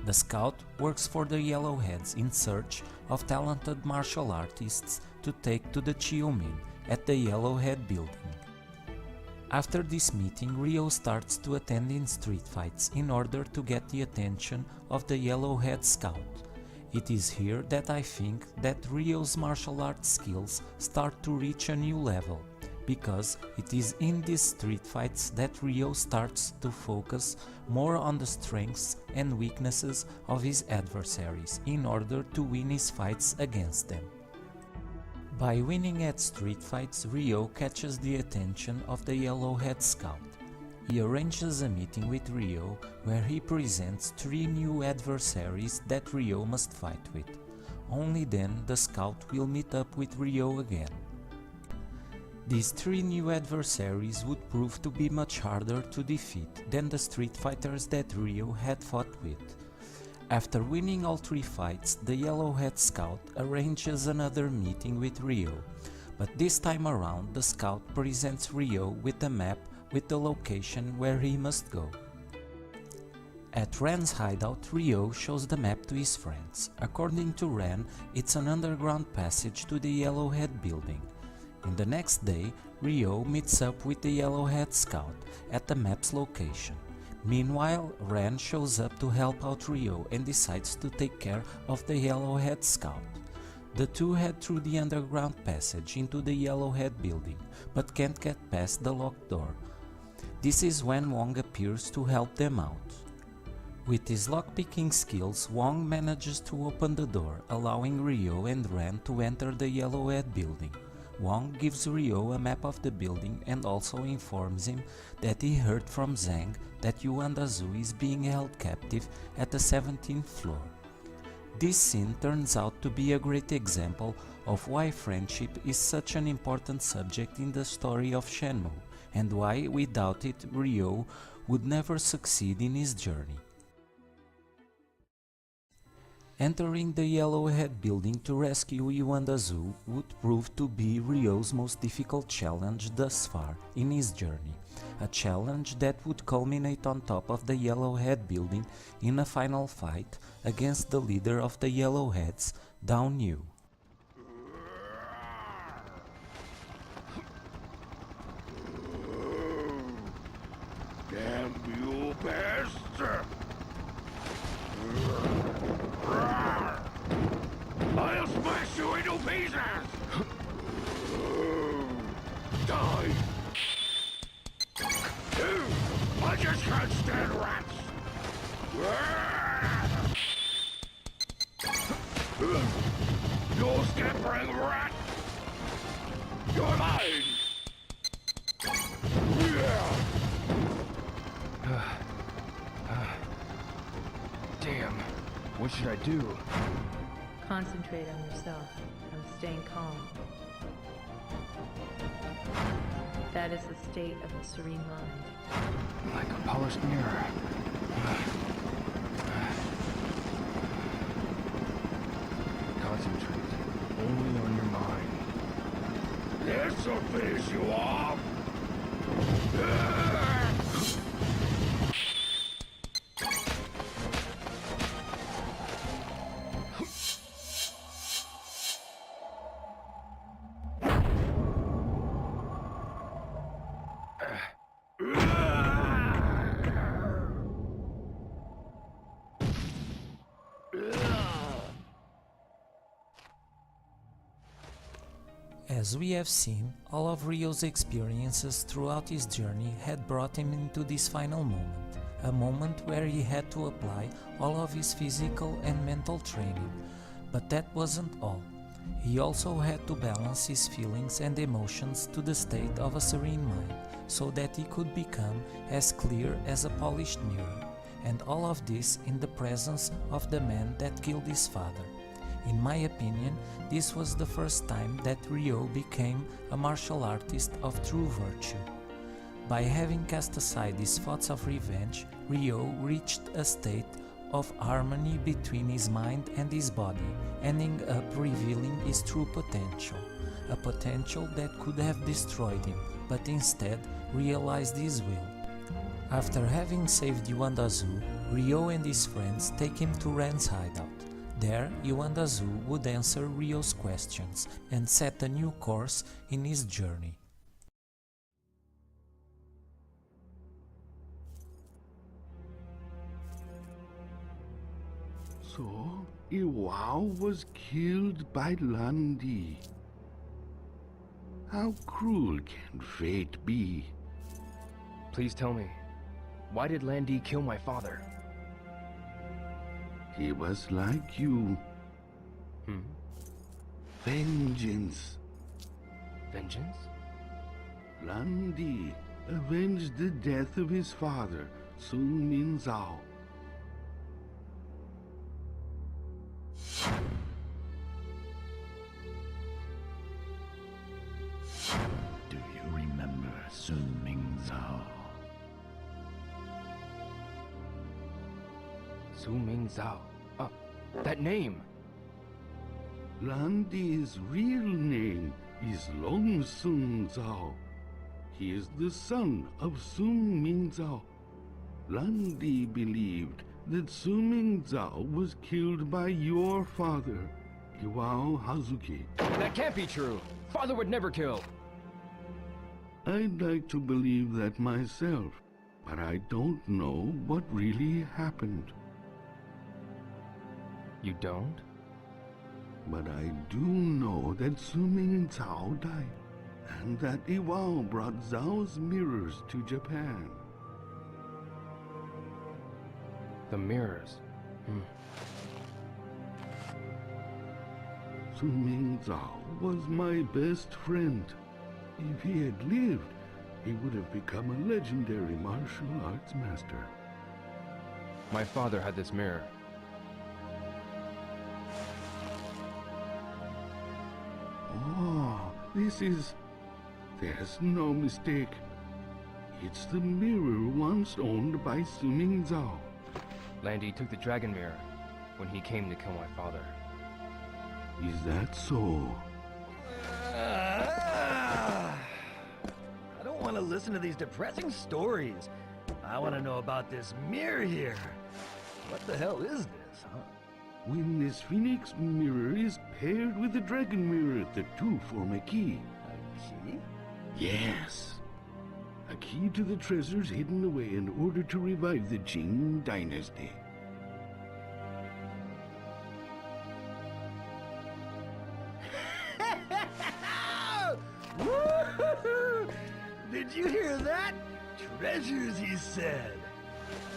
The scout works for the Yellowheads in search of talented martial artists to take to the Chiyomin at the Yellowhead building. After this meeting, Ryo starts to attend in street fights in order to get the attention of the Yellowhead scout. It is here that I think that Ryo's martial arts skills start to reach a new level, because it is in these street fights that Ryo starts to focus more on the strengths and weaknesses of his adversaries in order to win his fights against them. By winning at street fights, Ryo catches the attention of the Yellowhead scout. He arranges a meeting with Ryo where he presents 3 new adversaries that Ryo must fight with. Only then the scout will meet up with Ryo again. These 3 new adversaries would prove to be much harder to defeat than the street fighters that Ryo had fought with. After winning all 3 fights, the Yellowhead scout arranges another meeting with Ryo, but this time around the scout presents Ryo with a map with the location where he must go. At Ren's hideout, Ryo shows the map to his friends. According to Ren, it's an underground passage to the Yellowhead building. In the next day, Ryo meets up with the Yellowhead scout at the map's location. Meanwhile, Ren shows up to help out Ryo and decides to take care of the Yellowhead scout. The two head through the underground passage into the Yellowhead building, but can't get past the locked door. This is when Wong appears to help them out. With his lockpicking skills, Wong manages to open the door, allowing Ryo and Ren to enter the Yellowhead building. Wong gives Ryo a map of the building and also informs him that he heard from Zhang that Yuandazu is being held captive at the 17th floor. This scene turns out to be a great example of why friendship is such an important subject in the story of Shenmue, and why without it Ryo would never succeed in his journey. Entering the Yellowhead building to rescue Yuandazu would prove to be Ryo's most difficult challenge thus far in his journey, a challenge that would culminate on top of the Yellowhead building in a final fight against the leader of the Yellowheads, Down Yu. Damn you bastard! I'll smash you into pieces! Die! I just can't stand rats! You scampering rat! You're mine! Damn. What should I do? Concentrate on yourself and staying calm. That is the state of a serene mind. Like a polished mirror. Concentrate. Only on your mind. This'll finish you off! As we have seen, all of Ryo's experiences throughout his journey had brought him into this final moment, a moment where he had to apply all of his physical and mental training. But that wasn't all. He also had to balance his feelings and emotions to the state of a serene mind, so that he could become as clear as a polished mirror, and all of this in the presence of the man that killed his father. In my opinion, this was the first time that Ryo became a martial artist of true virtue. By having cast aside his thoughts of revenge, Ryo reached a state of harmony between his mind and his body, ending up revealing his true potential. A potential that could have destroyed him, but instead realized his will. After having saved Yuandazu, Ryo and his friends take him to Ren's hideout. There, Yuandazu would answer Ryo's questions and set a new course in his journey. So, Iwao was killed by Landi. How cruel can fate be? Please tell me, why did Landi kill my father? He was like you. Vengeance. Vengeance? Landi avenged the death of his father, Sun Minzao. Do you remember Sun Mingzao? Su Mingzao. That name! Landi's real name is Long Sun Zhao. He is the son of Sun Mingzao. Landi believed that Sun Mingzao was killed by your father, Iwao Hazuki. That can't be true! Father would never kill! I'd like to believe that myself, but I don't know what really happened. You don't? But I do know that Su Mingzao died, and that Iwao brought Zhao's mirrors to Japan. The mirrors. Su Mingzao was my best friend. If he had lived, he would have become a legendary martial arts master. My father had this mirror. Oh, there's no mistake. It's the mirror once owned by Su Mingzao. Landi took the dragon mirror when he came to kill my father. Is that so? I don't want to listen to these depressing stories. I want to know about this mirror here. What the hell is this, huh? When this phoenix mirror is paired with the dragon mirror, the two form a key. A key? Yes. A key to the treasures hidden away in order to revive the Qing dynasty. Did you hear that? Treasures, he said.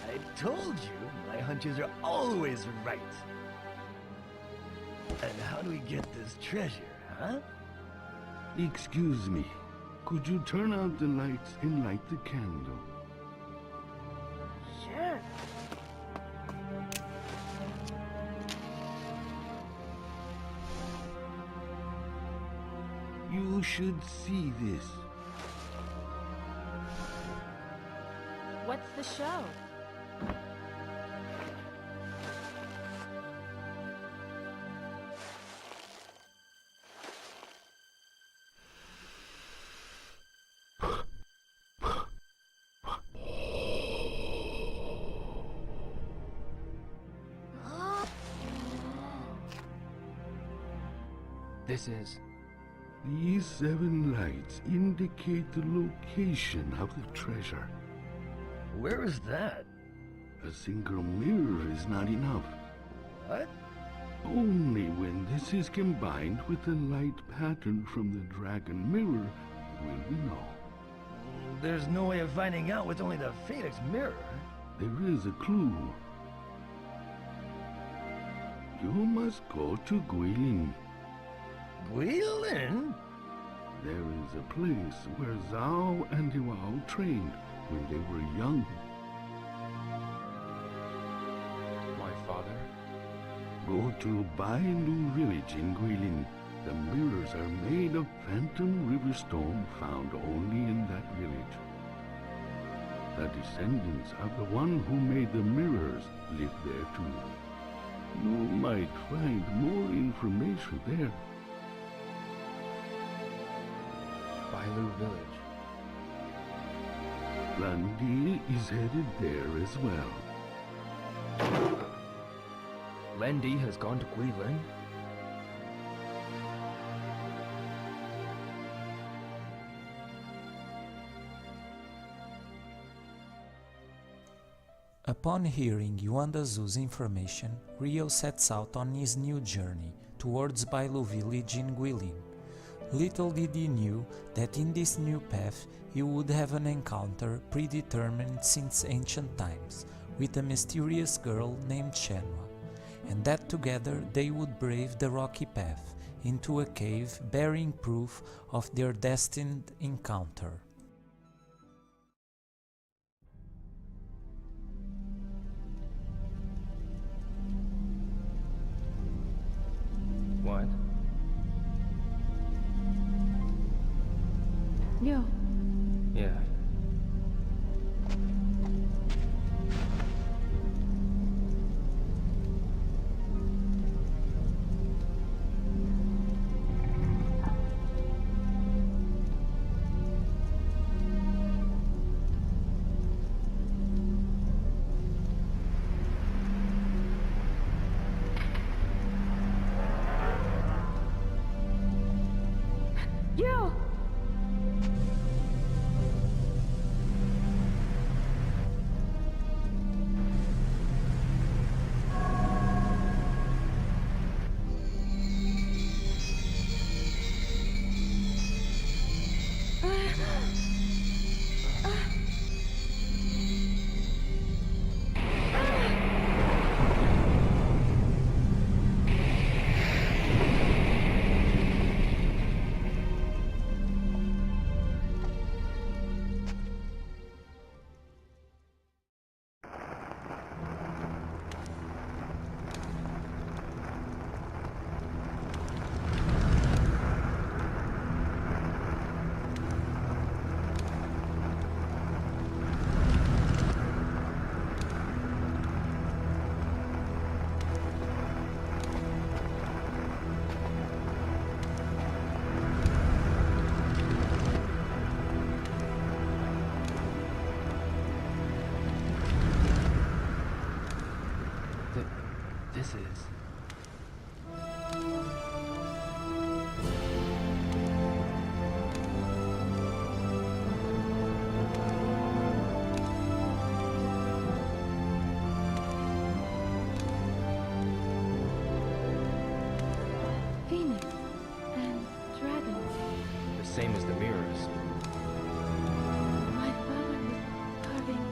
I told you, my hunches are always right. And how do we get this treasure, huh? Excuse me. Could you turn out the lights and light the candle? Sure. You should see this. What's the show? This is... These 7 lights indicate the location of the treasure. Where is that? A single mirror is not enough. What? Only when this is combined with the light pattern from the dragon mirror will we know. There's no way of finding out with only the Phoenix mirror. There is a clue. You must go to Guilin. Guilin? There is a place where Zhao and Iwao trained when they were young. My father? Go to Bailu village in Guilin. The mirrors are made of phantom river stone found only in that village. The descendants of the one who made the mirrors live there too. You might find more information there. Bailu Village. Landi is headed there as well. Lendi has gone to Guilin? Upon hearing Yuanda Zu's information, Rio sets out on his new journey towards Bailu village in Guilin. Little did he knew that in this new path he would have an encounter predetermined since ancient times with a mysterious girl named Shenmue, and that together they would brave the rocky path into a cave bearing proof of their destined encounter. What? Yo. Yeah. Yo! This is... Phoenix and dragon. the same as the mirrors. My father was carving.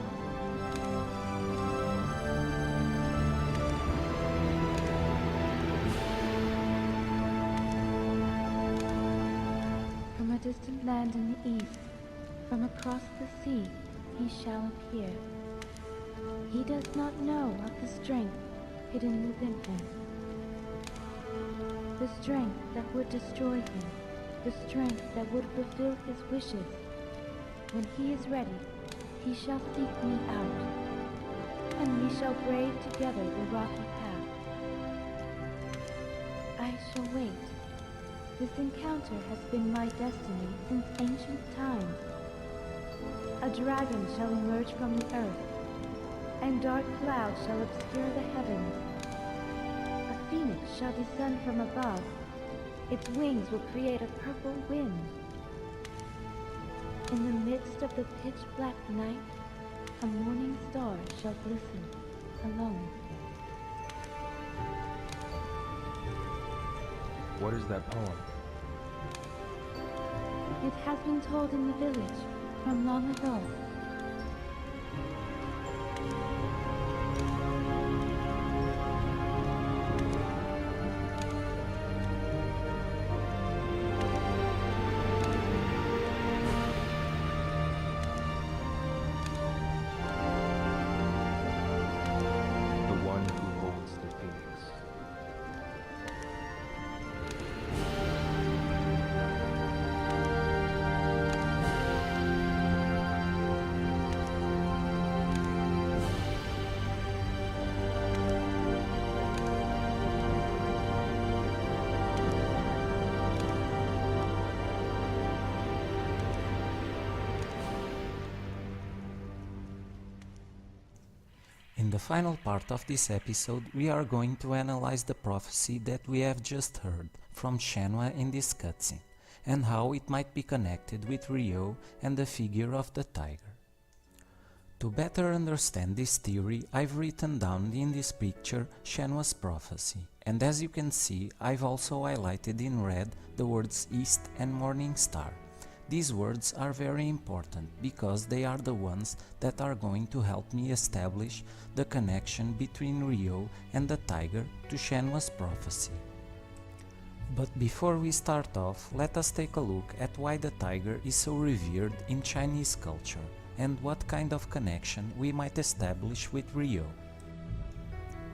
From a distant land in the east, from across the sea, he shall appear. He does not know of the strength hidden within him. The strength that would destroy him. The strength that would fulfill his wishes. When he is ready, he shall seek me out, and we shall brave together the rocky path. I shall wait. This encounter has been my destiny since ancient times. A dragon shall emerge from the earth, and dark clouds shall obscure the heavens. A phoenix shall descend from above. Its wings will create a purple wind. In the midst of the pitch-black night, a morning star shall glisten alone. What is that poem? It has been told in the village from long ago. The one who holds the phoenix. the final part of this episode, we are going to analyze the prophecy that we have just heard from Shenmue in this cutscene, and how it might be connected with Ryo and the figure of the tiger. To better understand this theory, I've written down in this picture Shenmue's prophecy, and as you can see, I've also highlighted in red the words East and Morning Star. These words are very important because they are the ones that are going to help me establish the connection between Ryo and the tiger to Shenmue's prophecy. But before we start off, let us take a look at why the tiger is so revered in Chinese culture and what kind of connection we might establish with Ryo.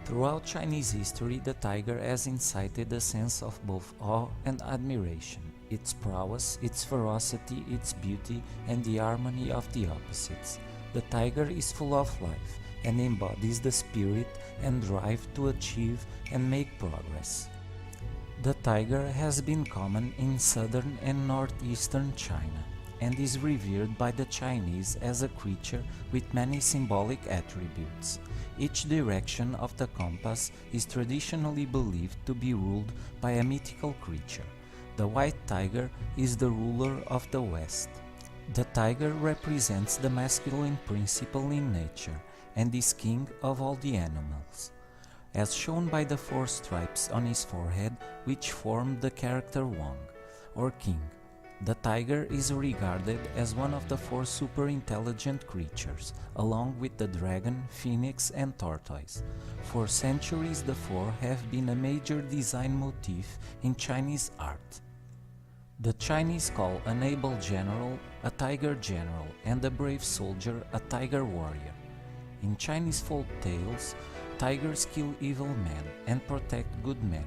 Throughout Chinese history, the tiger has incited a sense of both awe and admiration. Its prowess, its ferocity, its beauty, and the harmony of the opposites. The tiger is full of life and embodies the spirit and drive to achieve and make progress. The tiger has been common in southern and northeastern China and is revered by the Chinese as a creature with many symbolic attributes. Each direction of the compass is traditionally believed to be ruled by a mythical creature. The white tiger is the ruler of the West. The tiger represents the masculine principle in nature and is king of all the animals, as shown by the 4 stripes on his forehead which form the character Wang, or king. The tiger is regarded as one of the 4 super-intelligent creatures, along with the dragon, phoenix and tortoise. For centuries the 4 have been a major design motif in Chinese art. The Chinese call an able general a tiger general and a brave soldier a tiger warrior. In Chinese folk tales, tigers kill evil men and protect good men.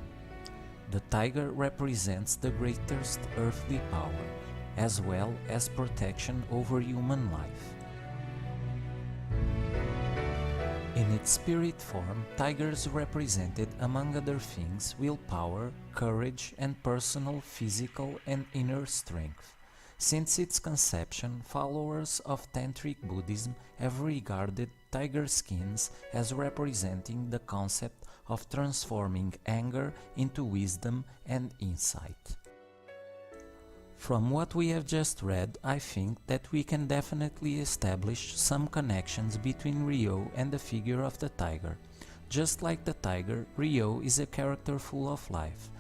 The tiger represents the greatest earthly power, as well as protection over human life. In its spirit form, tigers represented, among other things, willpower, courage, and personal, physical, and inner strength. Since its conception, followers of Tantric Buddhism have regarded tiger skins as representing the concept of transforming anger into wisdom and insight. From what we have just read, I think that we can definitely establish some connections between Ryo and the figure of the tiger. Just like the tiger, Ryo is a character full of life.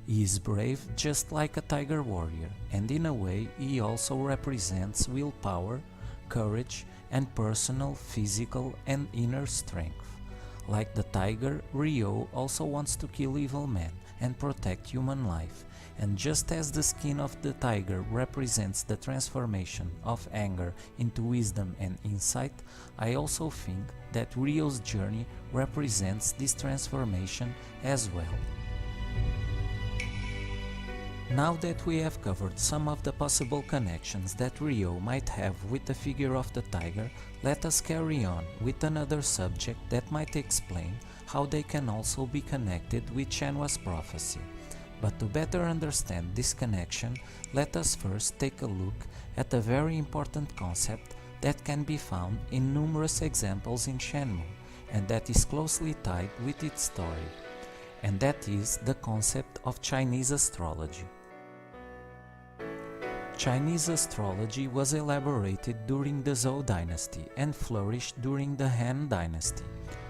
He is brave just like a tiger warrior, and in a way he also represents willpower, courage, and personal, physical, and inner strength. Like the tiger, Ryo also wants to kill evil men and protect human life. And just as the skin of the tiger represents the transformation of anger into wisdom and insight, I also think that Ryo's journey represents this transformation as well. Now that we have covered some of the possible connections that Ryo might have with the figure of the tiger, let us carry on with another subject that might explain how they can also be connected with Shenmue's prophecy. But to better understand this connection, let us first take a look at a very important concept that can be found in numerous examples in Shenmue, and that is closely tied with its story, and that is the concept of Chinese astrology. Chinese astrology was elaborated during the Zhou dynasty and flourished during the Han dynasty.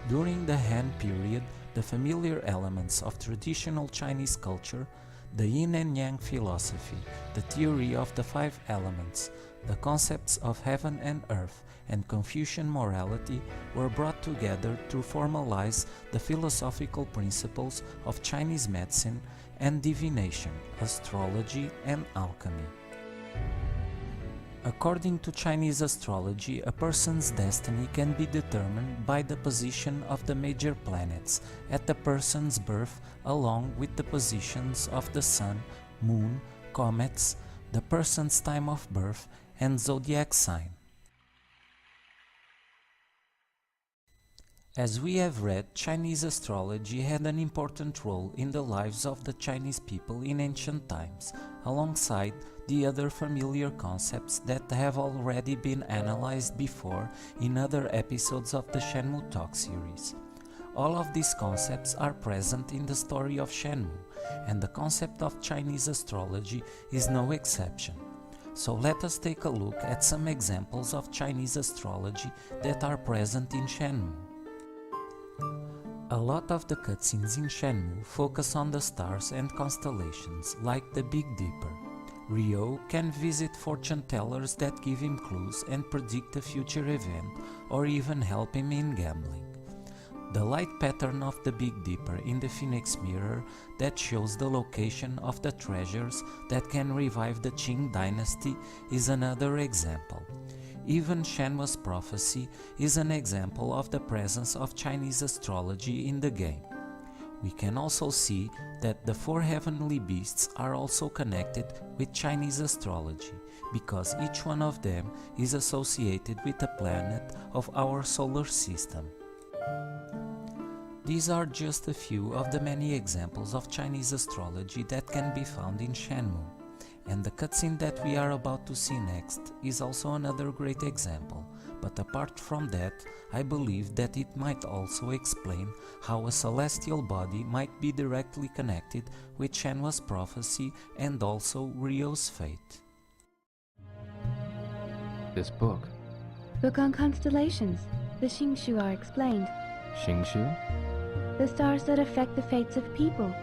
During the Han period, the familiar elements of traditional Chinese culture, the yin and yang philosophy, the theory of the 5 elements, the concepts of heaven and earth, and Confucian morality were brought together to formalize the philosophical principles of Chinese medicine and divination, astrology, and alchemy. According to Chinese astrology, a person's destiny can be determined by the position of the major planets at the person's birth, along with the positions of the sun, moon, comets, the person's time of birth, and zodiac sign. As we have read, Chinese astrology had an important role in the lives of the Chinese people in ancient times, alongside the other familiar concepts that have already been analyzed before in other episodes of the Shenmue Talk series. All of these concepts are present in the story of Shenmue, and the concept of Chinese astrology is no exception. So let us take a look at some examples of Chinese astrology that are present in Shenmue. A lot of the cutscenes in Shenmue focus on the stars and constellations, like the Big Dipper. Ryo can visit fortune tellers that give him clues and predict a future event, or even help him in gambling. The light pattern of the Big Dipper in the Phoenix Mirror that shows the location of the treasures that can revive the Qing dynasty is another example. Even Shenmue's prophecy is an example of the presence of Chinese astrology in the game. We can also see that the four heavenly beasts are also connected with Chinese astrology, because each one of them is associated with a planet of our solar system. These are just a few of the many examples of Chinese astrology that can be found in Shenmue. And the cutscene that we are about to see next is also another great example, but apart from that, I believe that it might also explain how a celestial body might be directly connected with Shenmue's prophecy and also Ryo's fate. This book. Book on constellations. The Xingshu are explained. Xingshu? The stars that affect the fates of people.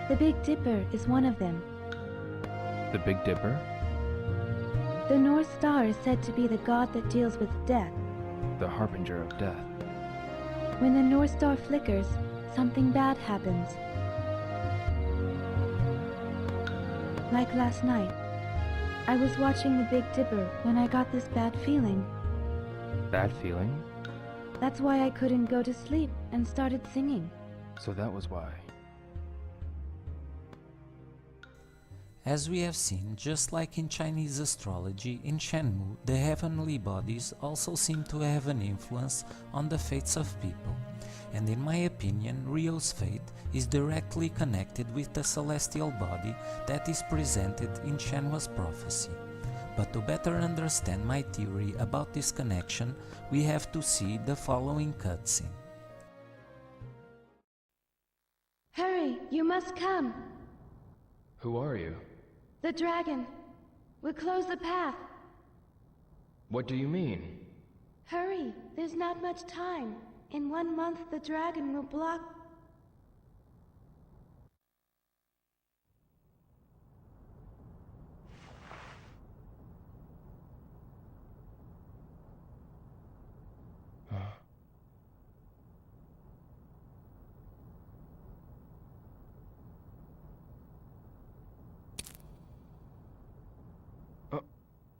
The Big Dipper is one of them. The Big Dipper? The North Star is said to be the god that deals with death. The harbinger of death. When the North Star flickers, something bad happens. Like last night. I was watching the Big Dipper when I got this bad feeling. Bad feeling? That's why I couldn't go to sleep and started singing. So that was why. As we have seen, just like in Chinese astrology, in Shenmue, the heavenly bodies also seem to have an influence on the fates of people. And in my opinion, Ryo's fate is directly connected with the celestial body that is presented in Shenmue's prophecy. But to better understand my theory about this connection, we have to see the following cutscene. Hurry, you must come. Who are you? The dragon. We'll close the path. What do you mean? Hurry, there's not much time. In 1 month the dragon will block...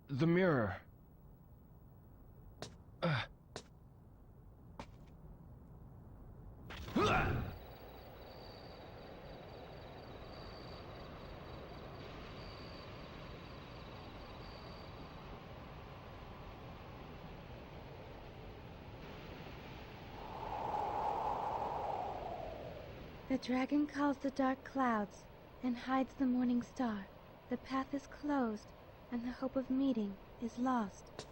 The mirror. The dragon calls the dark clouds and hides the morning star. The path is closed, and the hope of meeting is lost.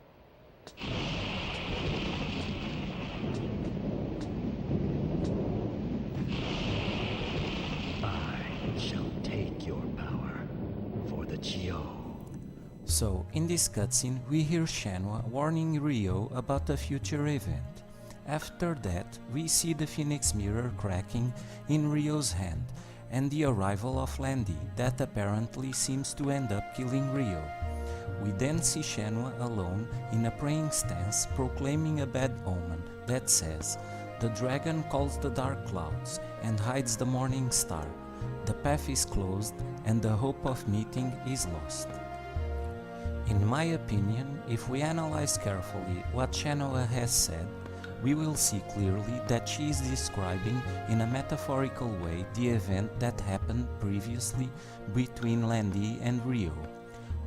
I shall take your power for the Chio. So, in this cutscene, we hear Shenmue warning Ryo about a future event. After that, we see the Phoenix Mirror cracking in Ryo's hand, and the arrival of Landy that apparently seems to end up killing Ryo. We then see Shenmue alone in a praying stance proclaiming a bad omen that says, "The dragon calls the dark clouds and hides the morning star. The path is closed and the hope of meeting is lost." In my opinion, if we analyze carefully what Shenmue has said, we will see clearly that she is describing in a metaphorical way the event that happened previously between Landy and Ryo.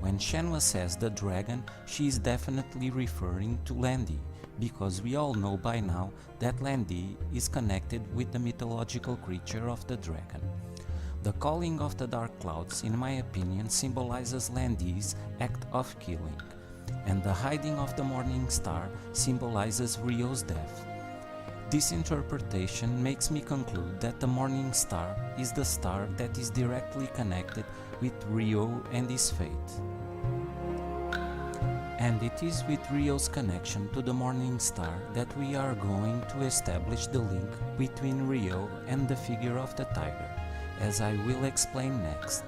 When Shenmue says the dragon, she is definitely referring to Landy, because we all know by now that Landi is connected with the mythological creature of the dragon. The calling of the dark clouds, in my opinion, symbolizes Landi's act of killing, and the hiding of the morning star symbolizes Ryo's death. This interpretation makes me conclude that the morning star is the star that is directly connected with Ryo and his fate. And it is with Ryo's connection to the morning star that we are going to establish the link between Ryo and the figure of the tiger, as I will explain next.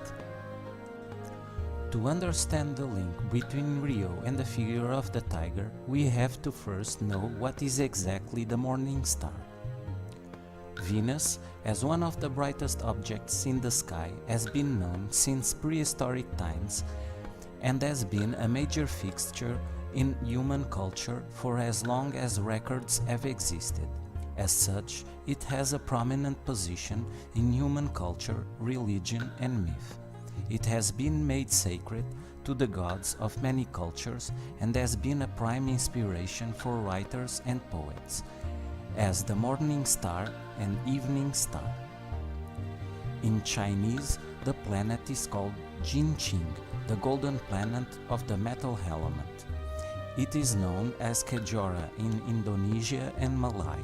To understand the link between Ryo and the figure of the tiger, we have to first know what is exactly the morning star. Venus, as one of the brightest objects in the sky, has been known since prehistoric times and has been a major fixture in human culture for as long as records have existed. As such, it has a prominent position in human culture, religion, and myth. It has been made sacred to the gods of many cultures and has been a prime inspiration for writers and poets, as the morning star and evening star. In Chinese, the planet is called Jinqing, the golden planet of the metal element. It is known as Kejora in Indonesia and Malay.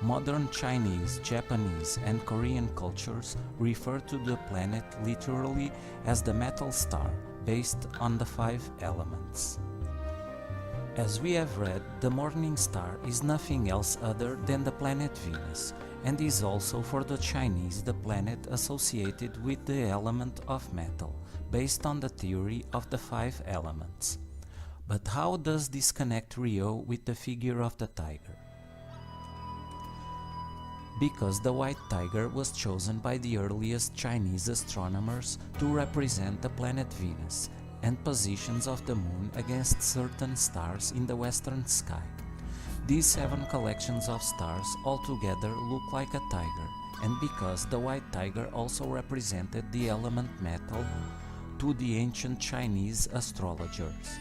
Modern Chinese, Japanese, and Korean cultures refer to the planet literally as the metal star, based on the 5 elements. As we have read, the morning star is nothing else other than the planet Venus, and is also for the Chinese the planet associated with the element of metal, based on the theory of the 5 elements. But how does this connect Ryo with the figure of the tiger? Because the white tiger was chosen by the earliest Chinese astronomers to represent the planet Venus and positions of the moon against certain stars in the western sky. These 7 collections of stars altogether look like a tiger, and because the white tiger also represented the element metal to the ancient Chinese astrologers.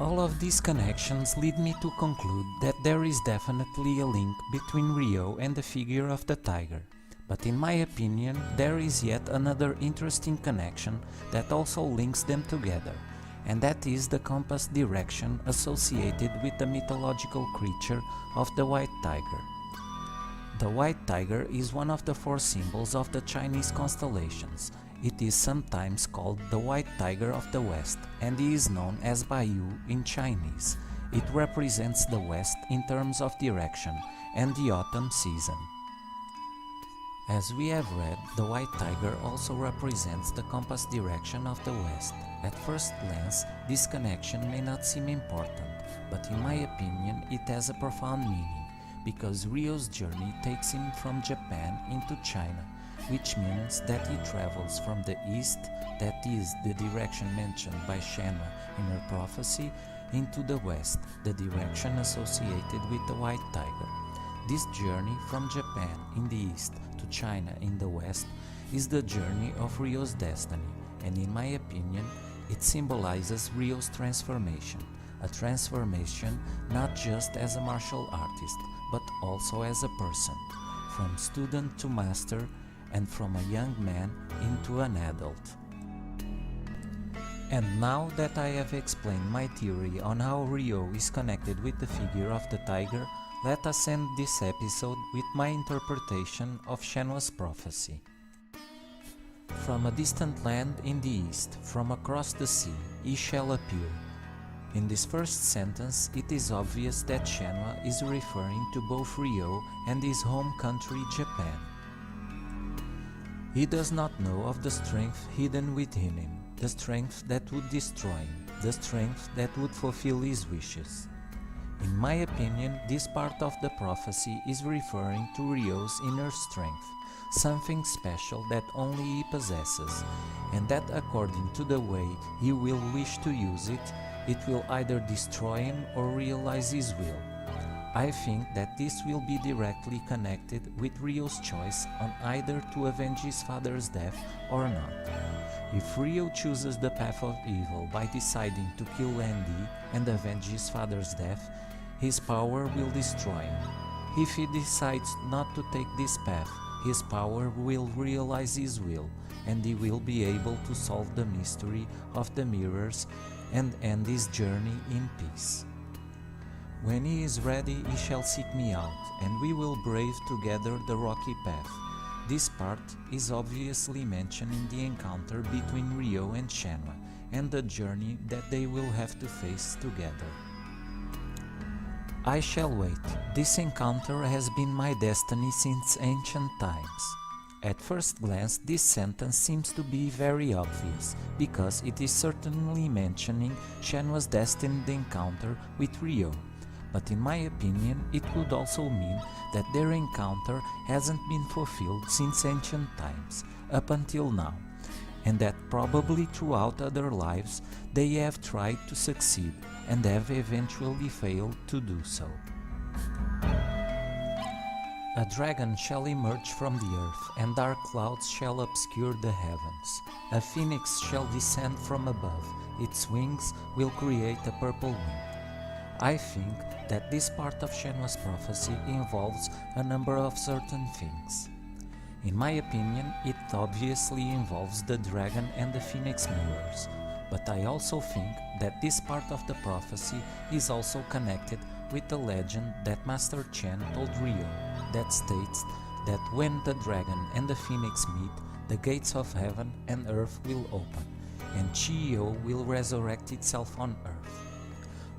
All of these connections lead me to conclude that there is definitely a link between Ryo and the figure of the tiger. But in my opinion, there is yet another interesting connection that also links them together, and that is the compass direction associated with the mythological creature of the white tiger. The white tiger is one of the 4 symbols of the Chinese constellations. It is sometimes called the white tiger of the west, and he is known as Baiyu in Chinese. It represents the west in terms of direction and the autumn season. As we have read, the white tiger also represents the compass direction of the west. At first glance, this connection may not seem important, but in my opinion it has a profound meaning, because Ryo's journey takes him from Japan into China, which means that he travels from the east, that is, the direction mentioned by Shenmue in her prophecy, into the west, the direction associated with the white tiger. This journey from Japan in the east to China in the west is the journey of Ryo's destiny, and in my opinion, it symbolizes Ryo's transformation, a transformation not just as a martial artist, but also as a person, from student to master, and from a young man into an adult. And now that I have explained my theory on how Ryo is connected with the figure of the tiger, let us end this episode with my interpretation of Shenmue's prophecy. From a distant land in the east, from across the sea, he shall appear. In this first sentence, it is obvious that Shenmue is referring to both Ryo and his home country, Japan. He does not know of the strength hidden within him, the strength that would destroy him, the strength that would fulfill his wishes. In my opinion, this part of the prophecy is referring to Ryo's inner strength, something special that only he possesses, and that according to the way he will wish to use it, it will either destroy him or realize his will. I think that this will be directly connected with Ryo's choice on either to avenge his father's death or not. If Ryo chooses the path of evil by deciding to kill Landy and avenge his father's death, his power will destroy him. If he decides not to take this path, his power will realize his will, and he will be able to solve the mystery of the mirrors and end his journey in peace. When he is ready, he shall seek me out, and we will brave together the rocky path. This part is obviously mentioned in the encounter between Ryo and Shenmue, and the journey that they will have to face together. I shall wait. This encounter has been my destiny since ancient times. At first glance, this sentence seems to be very obvious, because it is certainly mentioning Shenmue's destined encounter with Ryo. But in my opinion, it could also mean that their encounter hasn't been fulfilled since ancient times, up until now, and that probably throughout other lives they have tried to succeed and have eventually failed to do so. A dragon shall emerge from the earth, and dark clouds shall obscure the heavens. A phoenix shall descend from above, its wings will create a purple wind. I think that this part of Shenmue's prophecy involves a number of certain things. In my opinion, it obviously involves the dragon and the phoenix mirrors, but I also think that this part of the prophecy is also connected with the legend that Master Chen told Ryo, that states that when the dragon and the phoenix meet, the gates of heaven and earth will open, and Chiyo will resurrect itself on earth.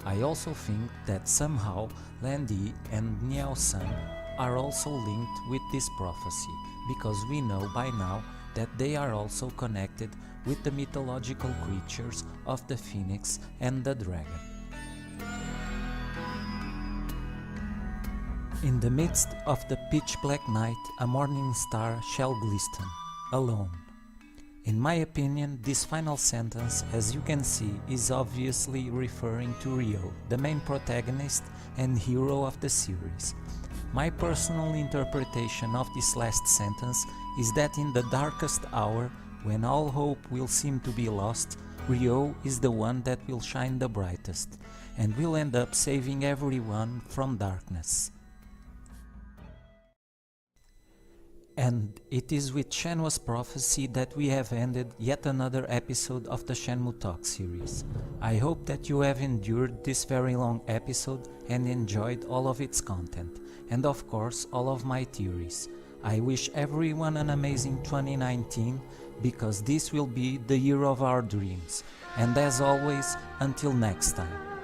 I also think that somehow Landy and Niao-san are also linked with this prophecy, because we know by now that they are also connected with the mythological creatures of the phoenix and the dragon. In the midst of the pitch-black night, a morning star shall glisten, alone. In my opinion, this final sentence, as you can see, is obviously referring to Ryo, the main protagonist and hero of the series. My personal interpretation of this last sentence is that in the darkest hour, when all hope will seem to be lost, Ryo is the one that will shine the brightest, and will end up saving everyone from darkness. And it is with Shenmue's prophecy that we have ended yet another episode of the Shenmue Talk series. I hope that you have endured this very long episode and enjoyed all of its content, and of course all of my theories. I wish everyone an amazing 2019, because this will be the year of our dreams. And as always, until next time.